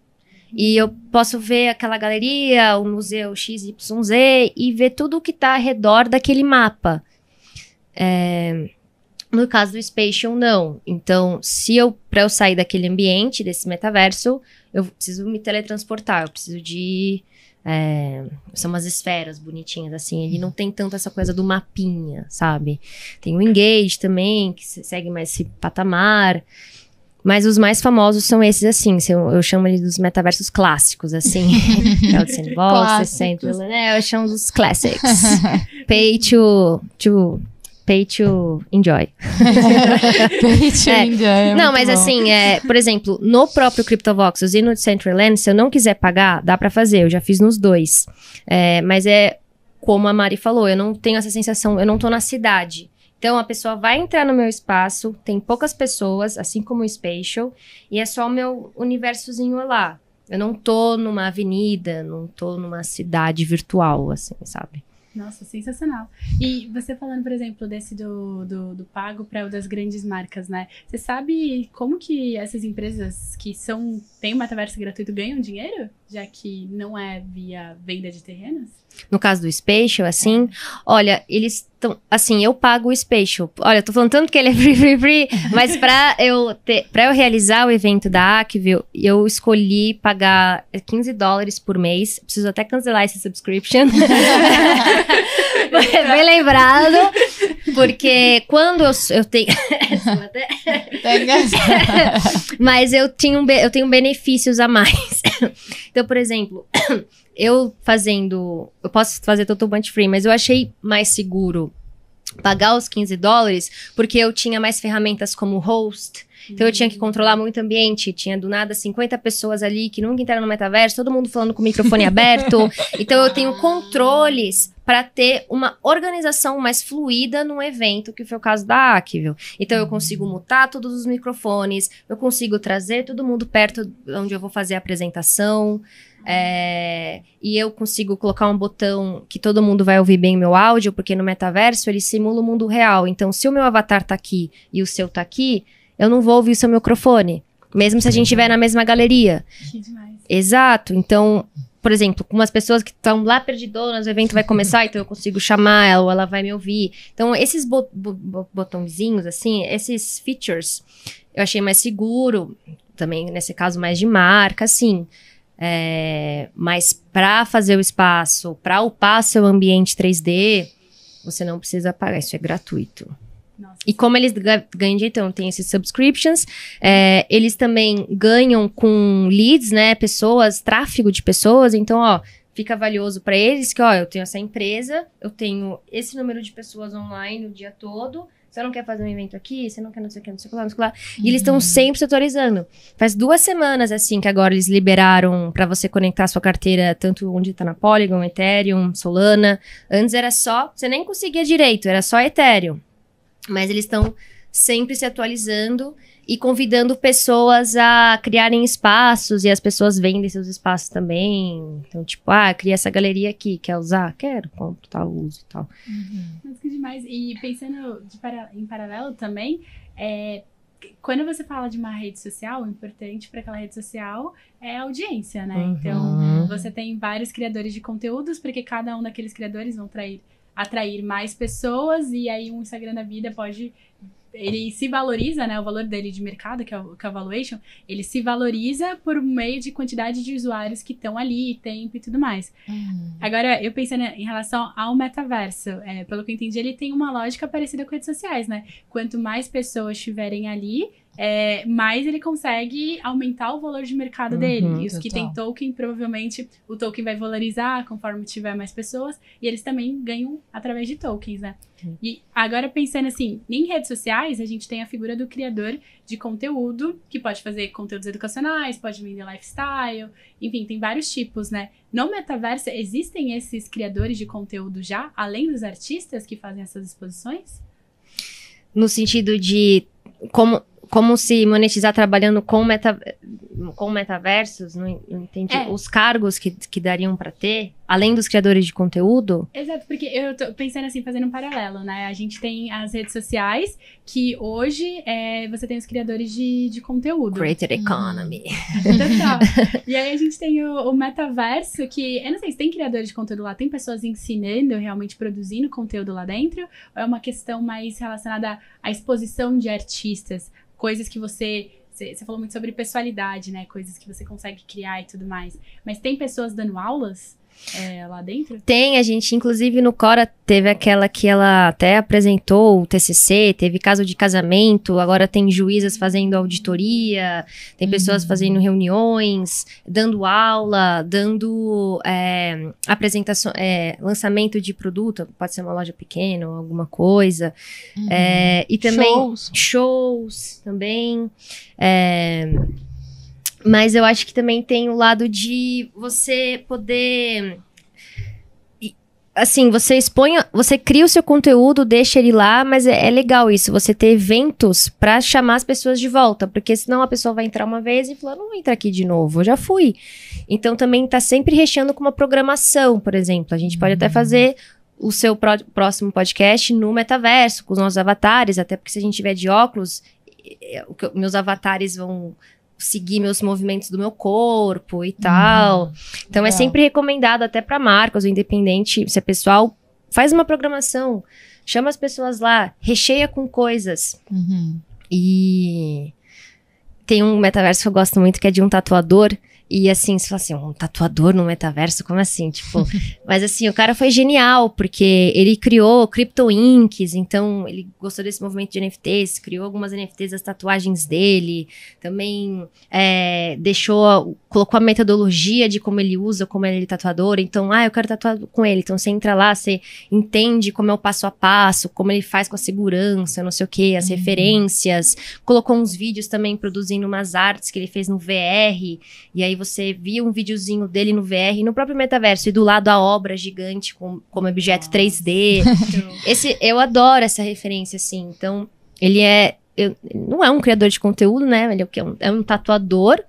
E eu posso ver aquela galeria, o museu XYZ, e ver tudo o que está ao redor daquele mapa. No caso do Spatial, não. Então, para eu sair daquele ambiente, desse metaverso, eu preciso me teletransportar, eu preciso de... são umas esferas bonitinhas, assim. Ele não tem tanto essa coisa do mapinha, sabe? Tem o Engage também, que segue mais esse patamar. Mas os mais famosos são esses, assim. Eu chamo eles dos metaversos clássicos, assim. É o de Sandbox, eu chamo dos classics. Pay to enjoy. Pay to enjoy. Não, mas bom. Assim, por exemplo, no próprio CryptoVoxels e no Decentraland, se eu não quiser pagar, dá pra fazer. Eu já fiz nos dois. Mas como a Mari falou, eu não tenho essa sensação, eu não tô na cidade. Então, a pessoa vai entrar no meu espaço, tem poucas pessoas, assim como o Spatial, e é só o meu universozinho lá. Eu não tô numa avenida, não tô numa cidade virtual, assim, sabe? Nossa, sensacional. E você falando, por exemplo, desse do pago para o das grandes marcas, né? Você sabe como que essas empresas que têm o metaverso gratuito ganham dinheiro? Já que não é via venda de terrenos? No caso do Spatial, assim, olha, eles estão... Assim, eu pago o Spatial. Olha, eu tô falando tanto que ele é free, mas pra eu realizar o evento da Acville, eu escolhi pagar $15 por mês. Preciso até cancelar esse subscription. Bem lembrado. Porque quando eu tenho... Mas eu tenho benefícios a mais. Então, por exemplo... Eu posso fazer totalmente free, mas eu achei mais seguro pagar os $15 porque eu tinha mais ferramentas como host. Então eu tinha que controlar muito o ambiente. Tinha do nada 50 pessoas ali que nunca entraram no metaverso, todo mundo falando com o microfone aberto. Então eu tenho controles para ter uma organização mais fluida num evento, que foi o caso da Acville. Então eu consigo mutar todos os microfones, eu consigo trazer todo mundo perto onde eu vou fazer a apresentação. E eu consigo colocar um botão que todo mundo vai ouvir bem o meu áudio, porque no metaverso ele simula o mundo real. Então, se o meu avatar tá aqui e o seu tá aqui, eu não vou ouvir o seu microfone, mesmo se a gente estiver na mesma galeria. Que demais. Exato. Então, por exemplo, com umas pessoas que estão lá perdidonas, o evento vai começar, então eu consigo chamar ela ou ela vai me ouvir. Então, esses botãozinhos, assim, esses features, eu achei mais seguro, também nesse caso mais de marca, assim. Mas para fazer o espaço, para upar seu ambiente 3D, você não precisa pagar, isso é gratuito. Nossa. E como eles ganham dinheiro, então tem esses subscriptions, eles também ganham com leads, né, tráfego de pessoas, então, ó, fica valioso para eles que, ó, eu tenho essa empresa, eu tenho esse número de pessoas online o dia todo. Você não quer fazer um evento aqui? Você não quer não sei o que, não sei o que lá, não sei o que lá. E eles estão sempre se atualizando. Faz 2 semanas, assim, que agora eles liberaram pra você conectar a sua carteira, tanto onde tá na Polygon, Ethereum, Solana. Antes era só... Você nem conseguia direito, era só Ethereum. Mas eles estão sempre se atualizando e convidando pessoas a criarem espaços. E as pessoas vendem seus espaços também. Então, tipo, cria essa galeria aqui, quer usar? Quero, compro, tal, uso e tal. Mas que demais. E pensando em paralelo também, quando você fala de uma rede social, o importante para aquela rede social é a audiência, né? Então, você tem vários criadores de conteúdos, porque cada um daqueles criadores vão atrair mais pessoas, e aí um Instagram da vida pode... Ele se valoriza, né? O valor dele de mercado, que é o valuation, ele se valoriza por meio de quantidade de usuários que estão ali, tempo e tudo mais. Agora, eu pensando em relação ao metaverso, pelo que eu entendi, ele tem uma lógica parecida com redes sociais, né? Quanto mais pessoas estiverem ali, mais ele consegue aumentar o valor de mercado dele. E os que têm token, provavelmente o token vai valorizar conforme tiver mais pessoas, e eles também ganham através de tokens, né? E agora pensando assim, em redes sociais, a gente tem a figura do criador de conteúdo, que pode fazer conteúdos educacionais, pode vender lifestyle, enfim, tem vários tipos, né? No metaverso, existem esses criadores de conteúdo já, além dos artistas que fazem essas exposições? No sentido de como se monetizar trabalhando com metaversos, não entendi. Os cargos que dariam para ter, além dos criadores de conteúdo? Exato, porque eu tô pensando assim, fazendo um paralelo, né? A gente tem as redes sociais, que hoje você tem os criadores de conteúdo. Creator economy. Total. E aí a gente tem o metaverso, que, eu não sei se tem criadores de conteúdo lá, tem pessoas ensinando, realmente produzindo conteúdo lá dentro, ou é uma questão mais relacionada à exposição de artistas? Coisas que você falou muito sobre pessoalidade, né? Coisas que você consegue criar e tudo mais. Mas tem pessoas dando aulas lá dentro? Tem, a gente, inclusive no Cora, teve aquela que ela até apresentou o TCC, teve caso de casamento, agora tem juízas fazendo auditoria, tem pessoas fazendo reuniões, dando aula, dando apresentação, lançamento de produto, pode ser uma loja pequena ou alguma coisa. E também shows também. Mas eu acho que também tem o lado de você poder... Assim, você cria o seu conteúdo, deixa ele lá, mas é legal isso, você ter eventos pra chamar as pessoas de volta, porque senão a pessoa vai entrar uma vez e falar, não vou entrar aqui de novo, eu já fui. Então também tá sempre recheando com uma programação, por exemplo. A gente pode até fazer o seu próximo podcast no metaverso, com os nossos avatares, até porque se a gente tiver de óculos, meus avatares vão seguir meus movimentos do meu corpo e tal. Então é sempre recomendado até para marcas, o independente, se é pessoal, faz uma programação, chama as pessoas lá, recheia com coisas. E tem um metaverso que eu gosto muito, que é de um tatuador. E assim, você fala assim, um tatuador no metaverso? Como assim? Tipo, mas assim, o cara foi genial, porque ele criou Crypto Inks, então ele gostou desse movimento de NFTs, criou algumas NFTs das tatuagens dele, também colocou a metodologia de como ele usa, como ele é tatuador, então, eu quero tatuar com ele, então você entra lá, você entende como é o passo a passo, como ele faz com a segurança, não sei o que, as referências, colocou uns vídeos também produzindo umas artes que ele fez no VR, e aí você via um videozinho dele no VR e no próprio metaverso, e do lado a obra gigante como objeto 3D. Eu adoro essa referência, assim. Então, ele não é um criador de conteúdo, né? Ele é um tatuador.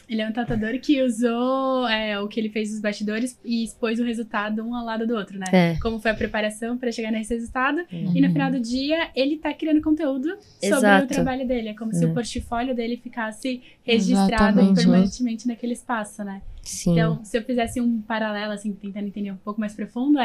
Ele é um tatuador que usou o que ele fez nos bastidores e expôs o resultado um ao lado do outro, né? Como foi a preparação para chegar nesse resultado. E no final do dia, ele tá criando conteúdo sobre o trabalho dele. É como se o portfólio dele ficasse registrado permanentemente naquele espaço, né? Sim. Então, se eu fizesse um paralelo, assim, tentando entender um pouco mais profundo,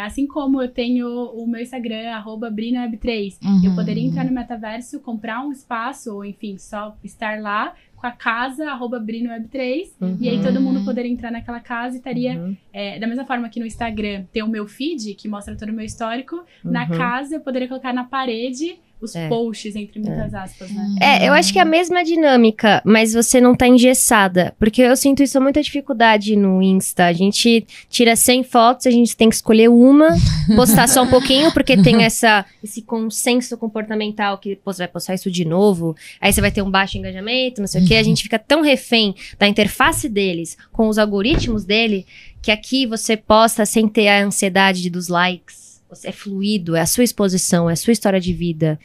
assim como eu tenho o meu Instagram, @BrinaWeb3, eu poderia entrar no metaverso, comprar um espaço, ou enfim, só estar lá com a casa, @BrinaWeb3, e aí todo mundo poderia entrar naquela casa e estaria, da mesma forma que no Instagram tem o meu feed, que mostra todo o meu histórico, na casa eu poderia colocar na parede os posts, entre muitas aspas, né? Eu acho que é a mesma dinâmica, mas você não tá engessada. Porque eu sinto isso muita dificuldade no Insta. A gente tira 100 fotos, a gente tem que escolher uma, postar só um pouquinho, porque tem esse consenso comportamental que você vai postar isso de novo, aí você vai ter um baixo engajamento, não sei o quê. A gente fica tão refém da interface deles com os algoritmos dele, que aqui você posta sem ter a ansiedade dos likes. É fluido, é a sua exposição, é a sua história de vida,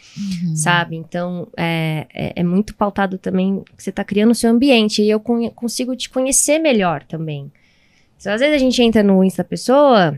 sabe? Então, é muito pautado também que você tá criando o seu ambiente, e eu consigo te conhecer melhor também. Então, às vezes a gente entra no Insta da pessoa,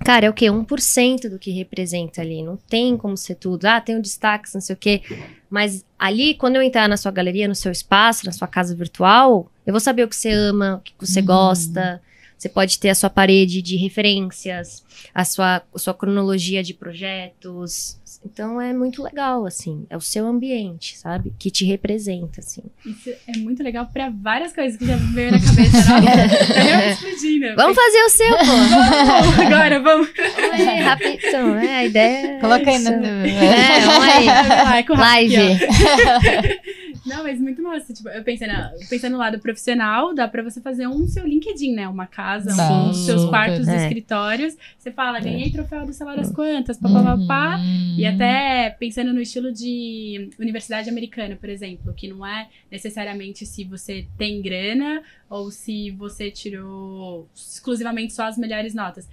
cara, é o quê? 1% do que representa ali. Não tem como ser tudo. Ah, tem um destaque, não sei o quê. Mas ali, quando eu entrar na sua galeria, no seu espaço, na sua casa virtual, eu vou saber o que você ama, o que você gosta. Você pode ter a sua parede de referências, a sua cronologia de projetos. Então, é muito legal, assim. É o seu ambiente, sabe? Que te representa, assim. Isso é muito legal pra várias coisas que já veio na cabeça. Tá realmente explodindo. Vamos fazer o seu, pô! Vamos, agora, vamos. Vamos aí, rapidão. A ideia Coloca é aí no... vamos aí. Vai, com o Rafa aqui, Live. ó. Não, mas muito massa. Tipo, eu pensando no lado profissional, dá pra você fazer um seu LinkedIn, né? Uma casa, Sim, seus quartos, super. escritórios. Você fala, ganhei troféu do sei lá das quantas, papapá. E até pensando no estilo de universidade americana, por exemplo, que não é necessariamente se você tem grana ou se você tirou exclusivamente só as melhores notas.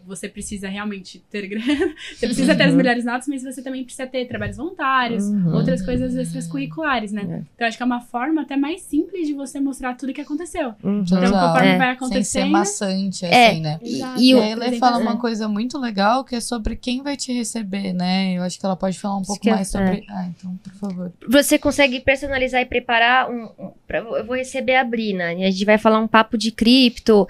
Você precisa realmente ter grana, você precisa ter as melhores notas, mas você também precisa ter trabalhos voluntários, outras coisas extracurriculares, né? Então, acho que é uma forma até mais simples de você mostrar tudo que aconteceu. Então, conforme vai acontecendo... Sem ser maçante, assim, né? Exato. E a Elê fala uma coisa muito legal, que é sobre quem vai te receber, né? Eu acho que ela pode falar um pouco mais sobre... Ah, então, por favor. Você consegue personalizar e preparar eu vou receber a Brina, e a gente vai falar um papo de cripto.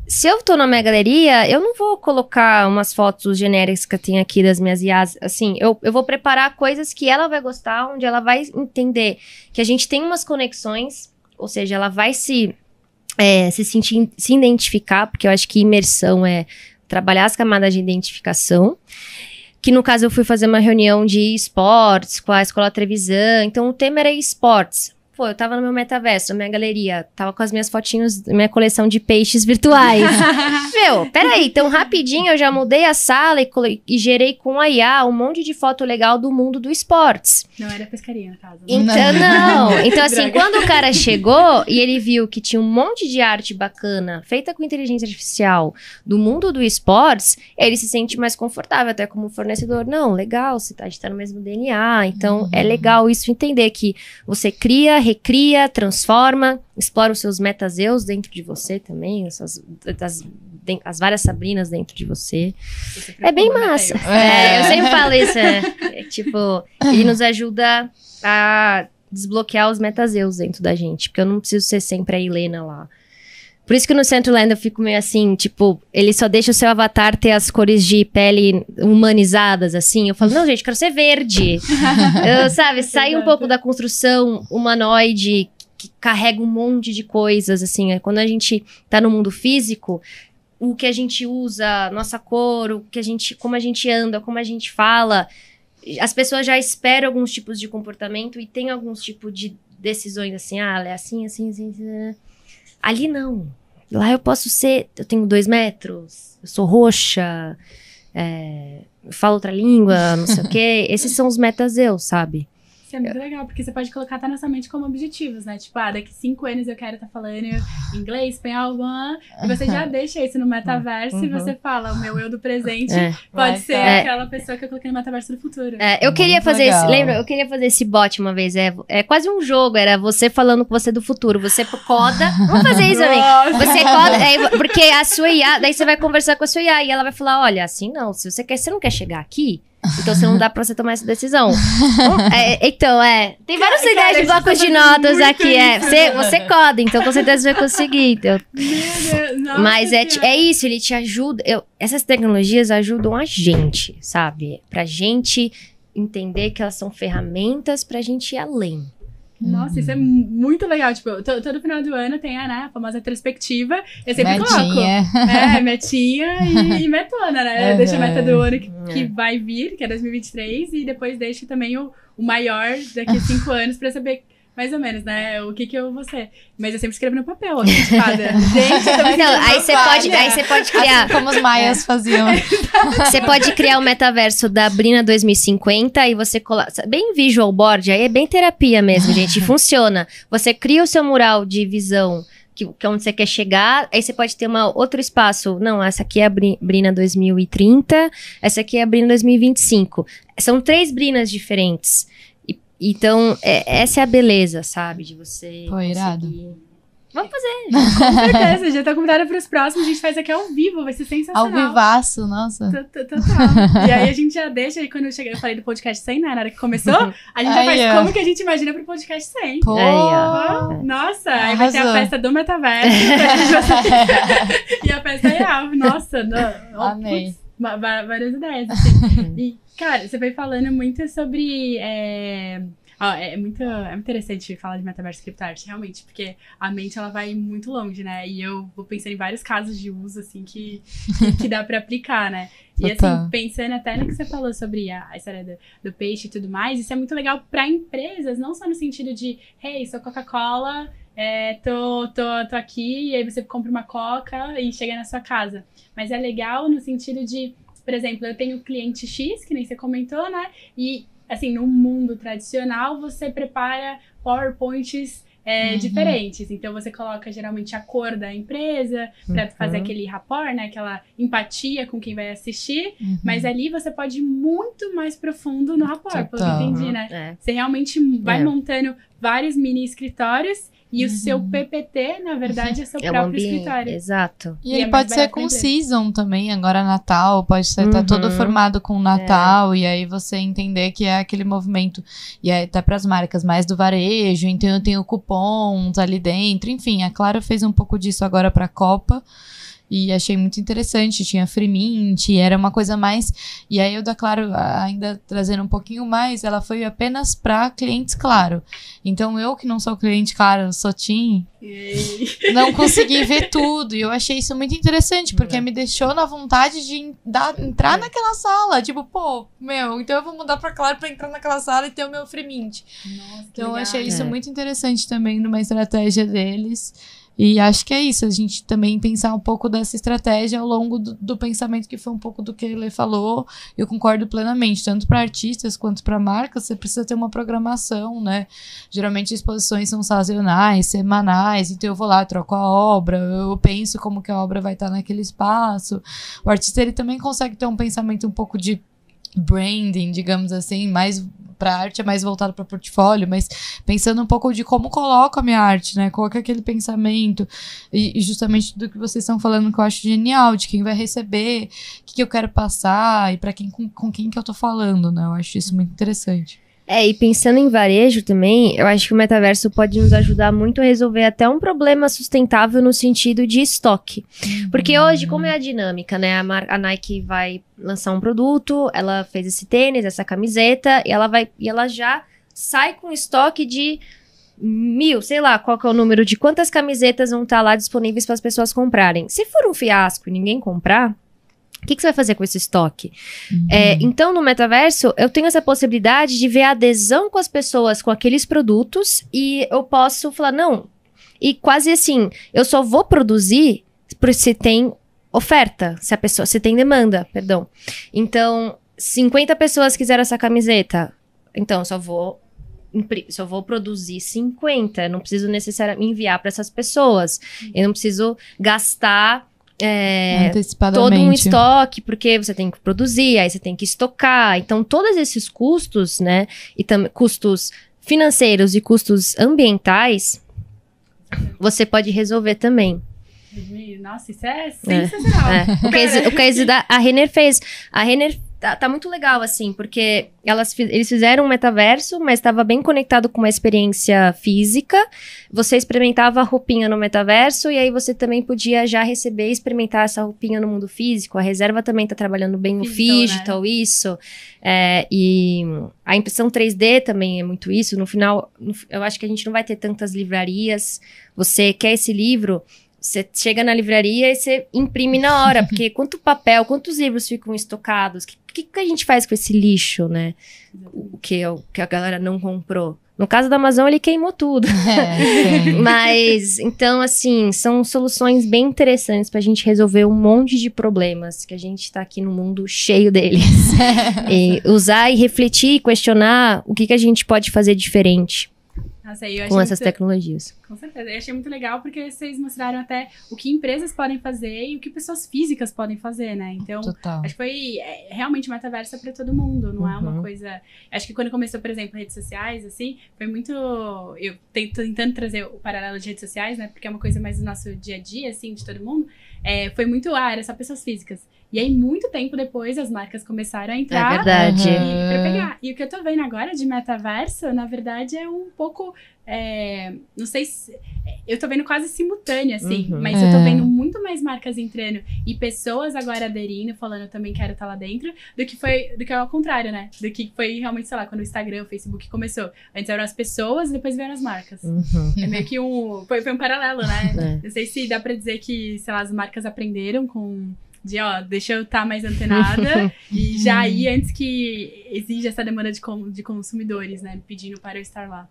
Se eu tô na minha galeria, eu não vou colocar umas fotos genéricas que eu tenho aqui das minhas IAs, assim, eu vou preparar coisas que ela vai gostar, onde ela vai entender que a gente tem umas conexões, ou seja, ela vai se sentir, se identificar, porque eu acho que imersão é trabalhar as camadas de identificação, que no caso eu fui fazer uma reunião de esportes com a Escola Trevisan, então o tema era esportes. Pô, eu tava no meu metaverso, na minha galeria, tava com as minhas fotinhos, minha coleção de peixes virtuais. Meu, peraí, então rapidinho eu já mudei a sala e gerei com a IA um monte de foto legal do mundo do esportes. Não era pescaria, no caso. Então, não. Então, assim, quando o cara chegou e ele viu que tinha um monte de arte bacana, feita com inteligência artificial, do mundo do esportes, ele se sente mais confortável, até como fornecedor. Não, legal, a gente tá no mesmo DNA, então é legal isso, entender que você cria, recria, transforma, explora os seus metazeus dentro de você também, as várias Sabrinas dentro de você. É bem massa. Eu sempre falo isso. Tipo, ele nos ajuda a desbloquear os metazeus dentro da gente, porque eu não preciso ser sempre a Helena lá. Por isso que no Centroland eu fico meio assim, tipo, ele só deixa o seu avatar ter as cores de pele humanizadas, assim. Eu falo, não, gente, eu quero ser verde. Sabe, sair um pouco da construção humanoide que carrega um monte de coisas, assim. Quando a gente tá no mundo físico, o que a gente usa, nossa cor, como a gente anda, como a gente fala, as pessoas já esperam alguns tipos de comportamento e tem alguns tipos de decisões, assim, ela é assim. Ali não. Lá eu posso ser... Eu tenho 2 metros, eu sou roxa, eu falo outra língua, não sei o quê. Esses são os metazeus, sabe? Isso é muito legal, porque você pode colocar até na sua mente como objetivos, né? Tipo, daqui 5 anos eu quero estar falando inglês, espanhol, e você já deixa isso no metaverso e você fala, o meu eu do presente pode ser aquela pessoa que eu coloquei no metaverso do futuro. Eu queria fazer lembra? Eu queria fazer esse bot uma vez, é quase um jogo, era você falando com você do futuro, você coda, vamos fazer isso, amigo. Você coda, porque a sua IA, daí você vai conversar com a sua IA e ela vai falar, olha, assim não, se você não quer chegar aqui, então você não dá pra você tomar essa decisão. Tem várias ideias de blocos de notas aqui, você coda, então com certeza você vai conseguir. Então. Mas é isso, ele te ajuda. Essas tecnologias ajudam a gente, sabe? Pra gente entender que elas são ferramentas pra gente ir além. Nossa, isso é muito legal. Tipo, todo final do ano tem a famosa retrospectiva. Eu sempre coloco. Metinha e metona, né? Deixa a meta do ano que vai vir, que é 2023, e depois deixa também o maior daqui a 5 anos pra saber mais ou menos, né? O que eu vou ser. Mas eu sempre escrevo no papel, ó, gente, eu também aí você pode criar. Assim como os maias faziam. Você pode criar o metaverso da Brina 2050 e você coloca. Bem visual board, aí é bem terapia mesmo, gente. Funciona. Você cria o seu mural de visão, que é onde você quer chegar, aí você pode ter outro espaço. Não, essa aqui é a Brina 2030, essa aqui é a Brina 2025. São 3 Brinas diferentes. Então, essa é a beleza, sabe? De você irado. Vamos fazer. Com certeza, já tô convidada pros próximos, a gente faz aqui ao vivo, vai ser Ao sensacional. vivaço, nossa. Total. E aí a gente já deixa, e quando eu falei do podcast 100, né, na hora que começou, a gente já faz como que a gente imagina pro podcast 100. Pô, Nossa, aí vai ter a festa do metaverso, e a festa real. Nossa, amei. Várias ideias, assim. E, cara, você foi falando muito sobre... É muito interessante falar de metaverso e criptoarte, realmente, porque a mente, ela vai muito longe, né? E eu vou pensando em vários casos de uso, assim, que dá pra aplicar, né? E, assim, pensando até no que você falou sobre a história do peixe e tudo mais, isso é muito legal pra empresas, não só no sentido de, hey, sou Coca-Cola, tô aqui, e aí você compra uma Coca e chega na sua casa. Mas é legal no sentido de, por exemplo, eu tenho cliente X, que nem você comentou, né? E assim, no mundo tradicional, você prepara PowerPoints diferentes. Então, você coloca, geralmente, a cor da empresa para fazer aquele rapport, né? Aquela empatia com quem vai assistir. Mas ali, você pode ir muito mais profundo no rapport, pelo que eu entendi, né? Você realmente vai montando vários mini escritórios e o seu PPT, na verdade, é seu próprio escritório. Exato. E ele pode ser com season também, agora Natal, pode ser tá todo formado com Natal, e aí você entender que é aquele movimento, e aí até pras marcas mais do varejo, então eu tenho cupons ali dentro, enfim, a Claro fez um pouco disso agora pra Copa, e achei muito interessante, tinha free mint, era uma coisa mais... E aí, o da Claro, ainda trazendo um pouquinho mais, ela foi apenas para clientes Claro. Então, eu que não sou cliente Claro, sou TIM, não consegui ver tudo. E eu achei isso muito interessante, porque me deixou na vontade de entrar naquela sala. Tipo, pô, então eu vou mudar pra Claro pra entrar naquela sala e ter o meu free mint. Nossa, então, eu achei isso muito interessante também, numa estratégia deles. E acho que é isso, a gente também pensar um pouco dessa estratégia ao longo do pensamento, que foi um pouco do que ele falou. Eu concordo plenamente, tanto para artistas quanto para marcas, você precisa ter uma programação, né? Geralmente exposições são sazonais, semanais, então eu vou lá, troco a obra, eu penso como que a obra vai estar naquele espaço. O artista, ele também consegue ter um pensamento um pouco de branding, digamos assim, mais para arte, é mais voltado para portfólio, mas pensando um pouco de como coloco a minha arte, né? Qual que é aquele pensamento, e justamente do que vocês estão falando, que eu acho genial, de quem vai receber, o que eu quero passar, e para quem, com quem que eu tô falando, né? Eu acho isso muito interessante. E pensando em varejo também, eu acho que o metaverso pode nos ajudar muito a resolver até um problema sustentável no sentido de estoque. Porque hoje, como é a dinâmica, né? A Nike vai lançar um produto, ela fez esse tênis, essa camiseta, e ela já sai com estoque de 1.000, sei lá qual que é o número de quantas camisetas vão estar lá disponíveis para as pessoas comprarem. Se for um fiasco e ninguém comprar, o que você vai fazer com esse estoque? Então, no metaverso, eu tenho essa possibilidade de ver a adesão com as pessoas com aqueles produtos, e eu posso falar, não, e quase assim, eu só vou produzir se tem oferta, se tem demanda, perdão. Então, 50 pessoas quiseram essa camiseta, então eu só vou produzir 50, não preciso necessariamente enviar para essas pessoas, eu não preciso gastar todo um estoque, porque você tem que produzir, aí você tem que estocar. Então, todos esses custos, né, e custos financeiros e custos ambientais, você pode resolver também. Nossa, isso é sensacional. O case a Renner fez. A Renner tá muito legal, assim, porque eles fizeram um metaverso, mas estava bem conectado com uma experiência física. Você experimentava a roupinha no metaverso, e aí você também podia já receber e experimentar essa roupinha no mundo físico. A Reserva também tá trabalhando bem o digital, né? Isso. E a impressão 3D também é muito isso. No final, eu acho que a gente não vai ter tantas livrarias. Você quer esse livro... Você chega na livraria e você imprime na hora, porque quanto papel, quantos livros ficam estocados? O que a gente faz com esse lixo, né? O que a galera não comprou. No caso da Amazon, ele queimou tudo. Mas, então, assim, são soluções bem interessantes pra gente resolver um monte de problemas, que a gente tá aqui no mundo cheio deles. E usar e refletir e questionar o que a gente pode fazer diferente. Nossa, eu com essas tecnologias. Com certeza. Eu achei muito legal porque vocês mostraram até o que empresas podem fazer e o que pessoas físicas podem fazer, né? Então, Total. acho que foi realmente metaverso para todo mundo, não é uma coisa... Acho que quando começou, por exemplo, redes sociais, assim, foi muito... Eu tentando trazer o paralelo de redes sociais, né? Porque é uma coisa mais do nosso dia a dia, assim, de todo mundo. Foi muito, era só pessoas físicas. E aí, muito tempo depois, as marcas começaram a entrar. É verdade. Pra pegar. E o que eu tô vendo agora de metaverso, na verdade, é um pouco... não sei se... Eu tô vendo quase simultâneo, assim. Mas eu tô vendo muito mais marcas entrando e pessoas agora aderindo, falando, eu também quero estar lá dentro, do que ao contrário, né? Do que foi realmente, sei lá, quando o Instagram, o Facebook começou. Antes eram as pessoas e depois vieram as marcas. É meio que foi um paralelo, né? Não sei se dá pra dizer que, sei lá, as marcas aprenderam com... deixa eu estar mais antenada e já ir antes que exija essa demanda de consumidores, né? Pedindo para eu estar lá.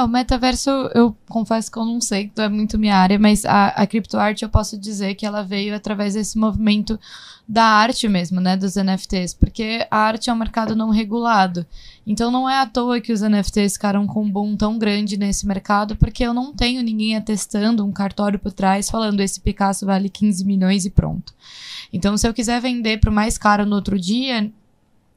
O metaverso, eu confesso que eu não sei, que é muito minha área, mas a criptoarte eu posso dizer que ela veio através desse movimento da arte mesmo, né? Dos NFTs, porque a arte é um mercado não regulado. Então não é à toa que os NFTs ficaram com um boom tão grande nesse mercado, porque eu não tenho ninguém atestando um cartório por trás falando esse Picasso vale 15 milhões e pronto. Então, se eu quiser vender para o mais caro no outro dia,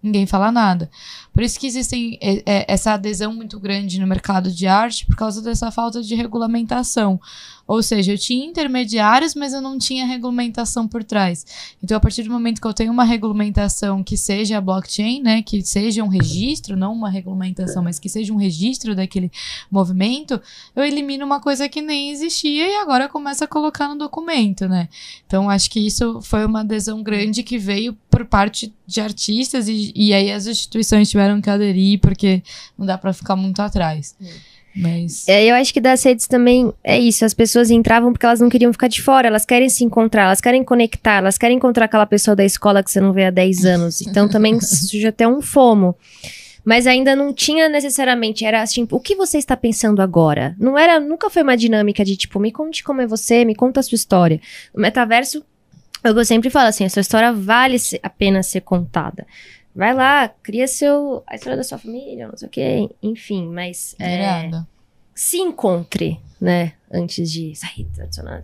ninguém fala nada. Por isso que existe essa adesão muito grande no mercado de arte, por causa dessa falta de regulamentação. Ou seja, eu tinha intermediários, mas eu não tinha regulamentação por trás. Então, a partir do momento que eu tenho uma regulamentação que seja a blockchain, né, que seja um registro, não uma regulamentação, mas que seja um registro daquele movimento, eu elimino uma coisa que nem existia e agora começo a colocar no documento, né? Então, acho que isso foi uma adesão grande que veio por parte de artistas e aí as instituições tiveram que aderir, porque não dá pra ficar muito atrás. Mas... eu acho que das redes também é isso, as pessoas entravam porque elas não queriam ficar de fora, elas querem se encontrar, elas querem conectar, elas querem encontrar aquela pessoa da escola que você não vê há 10 anos, então também surge até um FOMO, mas ainda não tinha necessariamente, era assim, o que você está pensando agora? Nunca foi uma dinâmica de tipo, me conte como é você, me conta a sua história. O metaverso, eu sempre falo assim, a sua história vale a pena ser contada. Vai lá, cria a história da sua família, não sei o quê, enfim, mas se encontre, né, antes de sair tradicional,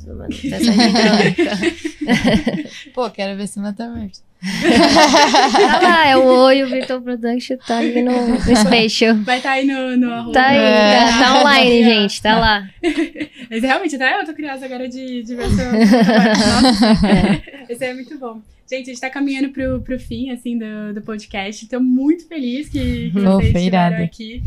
Pô, quero ver esse metaverso. Tá lá, é o Oi, o Virtual Production tá ali no Spatial. Vai estar aí no arroba. Tá aí, tá online, gente, tá lá. Mas realmente, até eu tô curiosa agora de ver o seu trabalho. Esse é muito bom. Gente, a gente tá caminhando pro fim, assim, do podcast. Tô muito feliz que vocês estiveram aqui.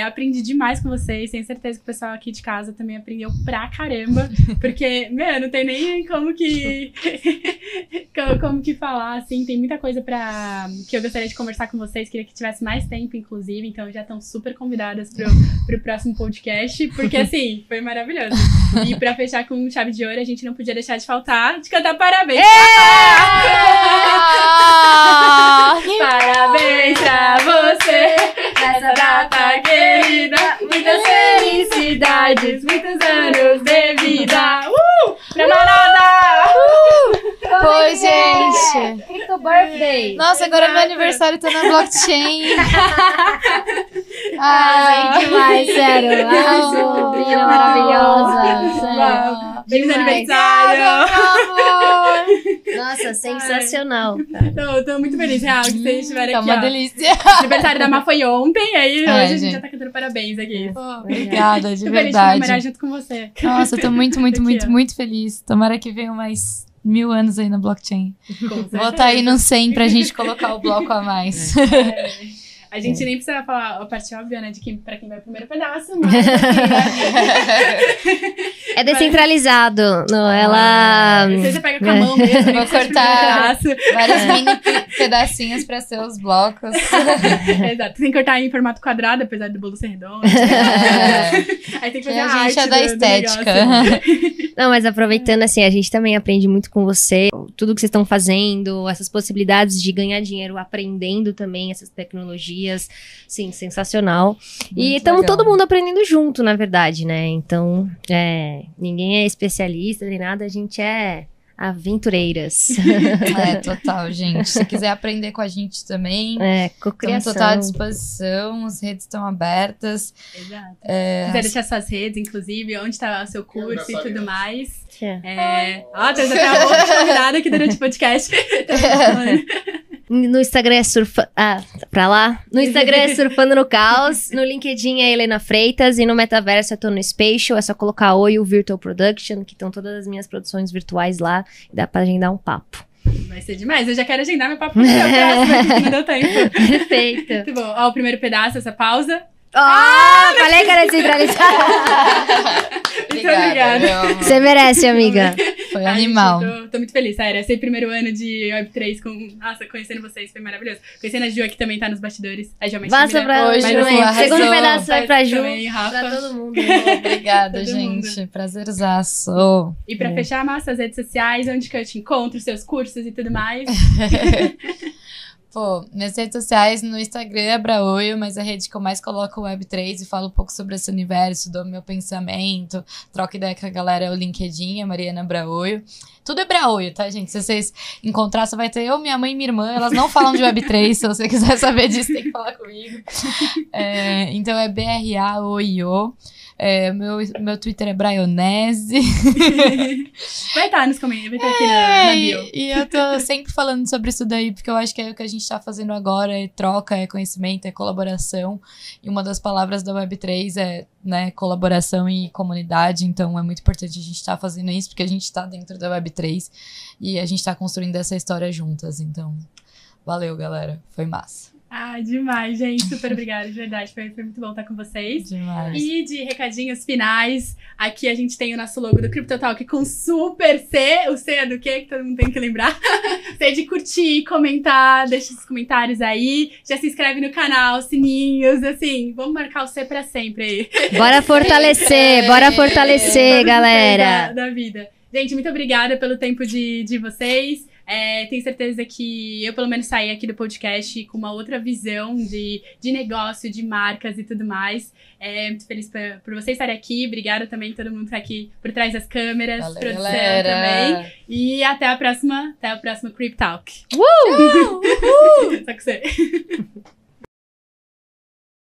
Aprendi demais com vocês. Tenho certeza que o pessoal aqui de casa também aprendeu pra caramba. Porque, não tem nem como que falar, assim. Tem muita coisa que eu gostaria de conversar com vocês. Queria que tivesse mais tempo, inclusive. Então, já estão super convidadas pro próximo podcast. Porque, assim, foi maravilhoso. E pra fechar com chave de ouro, a gente não podia deixar de faltar de cantar parabéns. Parabéns pra você nessa data querida, muitas felicidades, muitos anos de vida. Pra Marada! Pois, gente! Crypto Birthday! Nossa, agora meu aniversário tá na blockchain. Demais, sério! Arrasou, menina maravilhosa! Sério. Feliz aniversário! Nossa, sensacional! Tô muito feliz, real, que vocês estiverem aqui. Tá uma delícia! O aniversário da Má foi ontem, aí hoje a gente já tá cantando parabéns aqui. Obrigada, de tô verdade. Tô feliz de comemorar junto com você. Nossa, eu tô muito feliz. Tomara que venham mais 1000 anos aí na blockchain. Vou estar aí no 100 pra gente colocar o bloco a mais. A gente nem precisa falar a parte óbvia, né, pra quem vai o primeiro pedaço, mas assim, né? É descentralizado, não, ela... Você pega com a mão mesmo, vou cortar vários mini pedacinhos pra ser os blocos. Exato, tem que cortar em formato quadrado, apesar do bolo ser redondo. Aí tem que fazer a gente arte da estética. Não, mas aproveitando, assim, a gente também aprende muito com você, tudo que vocês estão fazendo, essas possibilidades de ganhar dinheiro aprendendo também essas tecnologias. Sim, sensacional. E estamos todo mundo aprendendo junto, na verdade, né? Então, ninguém é especialista nem nada, a gente é aventureiras. Total, gente. Se quiser aprender com a gente também, cocriação. estamos total à disposição, as redes estão abertas. Exato. Se quiser deixar suas redes, inclusive, onde está o seu curso e tudo mais. Tem até uma outra convidada aqui durante o podcast. No Instagram é pra lá. No Instagram é Surfando no Caos. No LinkedIn é Helena Freitas. E no Metaverso eu tô no Spatial. É só colocar Oi o Virtual Production, que estão todas as minhas produções virtuais lá. E dá pra agendar um papo. Vai ser demais. Eu já quero agendar meu papo com o seu próximo, que não deu tempo. Perfeito. Muito bom. Ó, o primeiro pedaço, essa pausa. Falei que era descentralizado. Muito obrigada. Você merece, amiga. Foi animal. Tô muito feliz, sério. Esse primeiro ano de Web3 conhecendo vocês foi maravilhoso. Conhecendo a Ju, que também tá nos bastidores. A Ju é mais Passa pra hoje, segundo pedaço vai pra Ju. Também, Rafa. Pra todo mundo. Obrigada, Todo gente. Prazerzaço. E pra fechar, Massa, as redes sociais, onde que eu te encontro, seus cursos e tudo mais. Pô, minhas redes sociais, no Instagram é Braoio, mas a rede que eu mais coloco é Web3 e falo um pouco sobre esse universo, do meu pensamento, troco ideia com a galera, é o LinkedIn, a Mariana Braoio. Tudo é Braoio, tá, gente? Se vocês encontrar, só vai ter eu, minha mãe e minha irmã, elas não falam de Web3, se você quiser saber disso, tem que falar comigo. Então é BRAOIO. Meu Twitter é Braionese. Vai estar nos comentários, vai estar aqui na bio. E eu tô sempre falando sobre isso daí, porque eu acho que é o que a gente tá fazendo agora, é troca, é conhecimento, é colaboração. E uma das palavras da Web3 é, né, colaboração e comunidade. Então é muito importante a gente estar fazendo isso, porque a gente tá dentro da Web3 e a gente tá construindo essa história juntas. Então, valeu, galera. Foi massa. Demais, gente. Super obrigada, de verdade. Foi muito bom estar com vocês. Demais. E de recadinhos finais, aqui a gente tem o nosso logo do CryptoTalk com super C. O C é do quê? Que todo mundo tem que lembrar. C de curtir, comentar, deixa os comentários aí. Já se inscreve no canal, sininhos, assim. Vamos marcar o C pra sempre aí. Bora fortalecer, galera. Da vida. Gente, muito obrigada pelo tempo de vocês. Tenho certeza que eu, pelo menos, saí aqui do podcast com uma outra visão de negócio, de marcas e tudo mais. Muito feliz por vocês estarem aqui. Obrigada também todo mundo que tá aqui por trás das câmeras. Valeu, produção galera. também. E até o próximo Crypto Talk. Uhul! Só que você.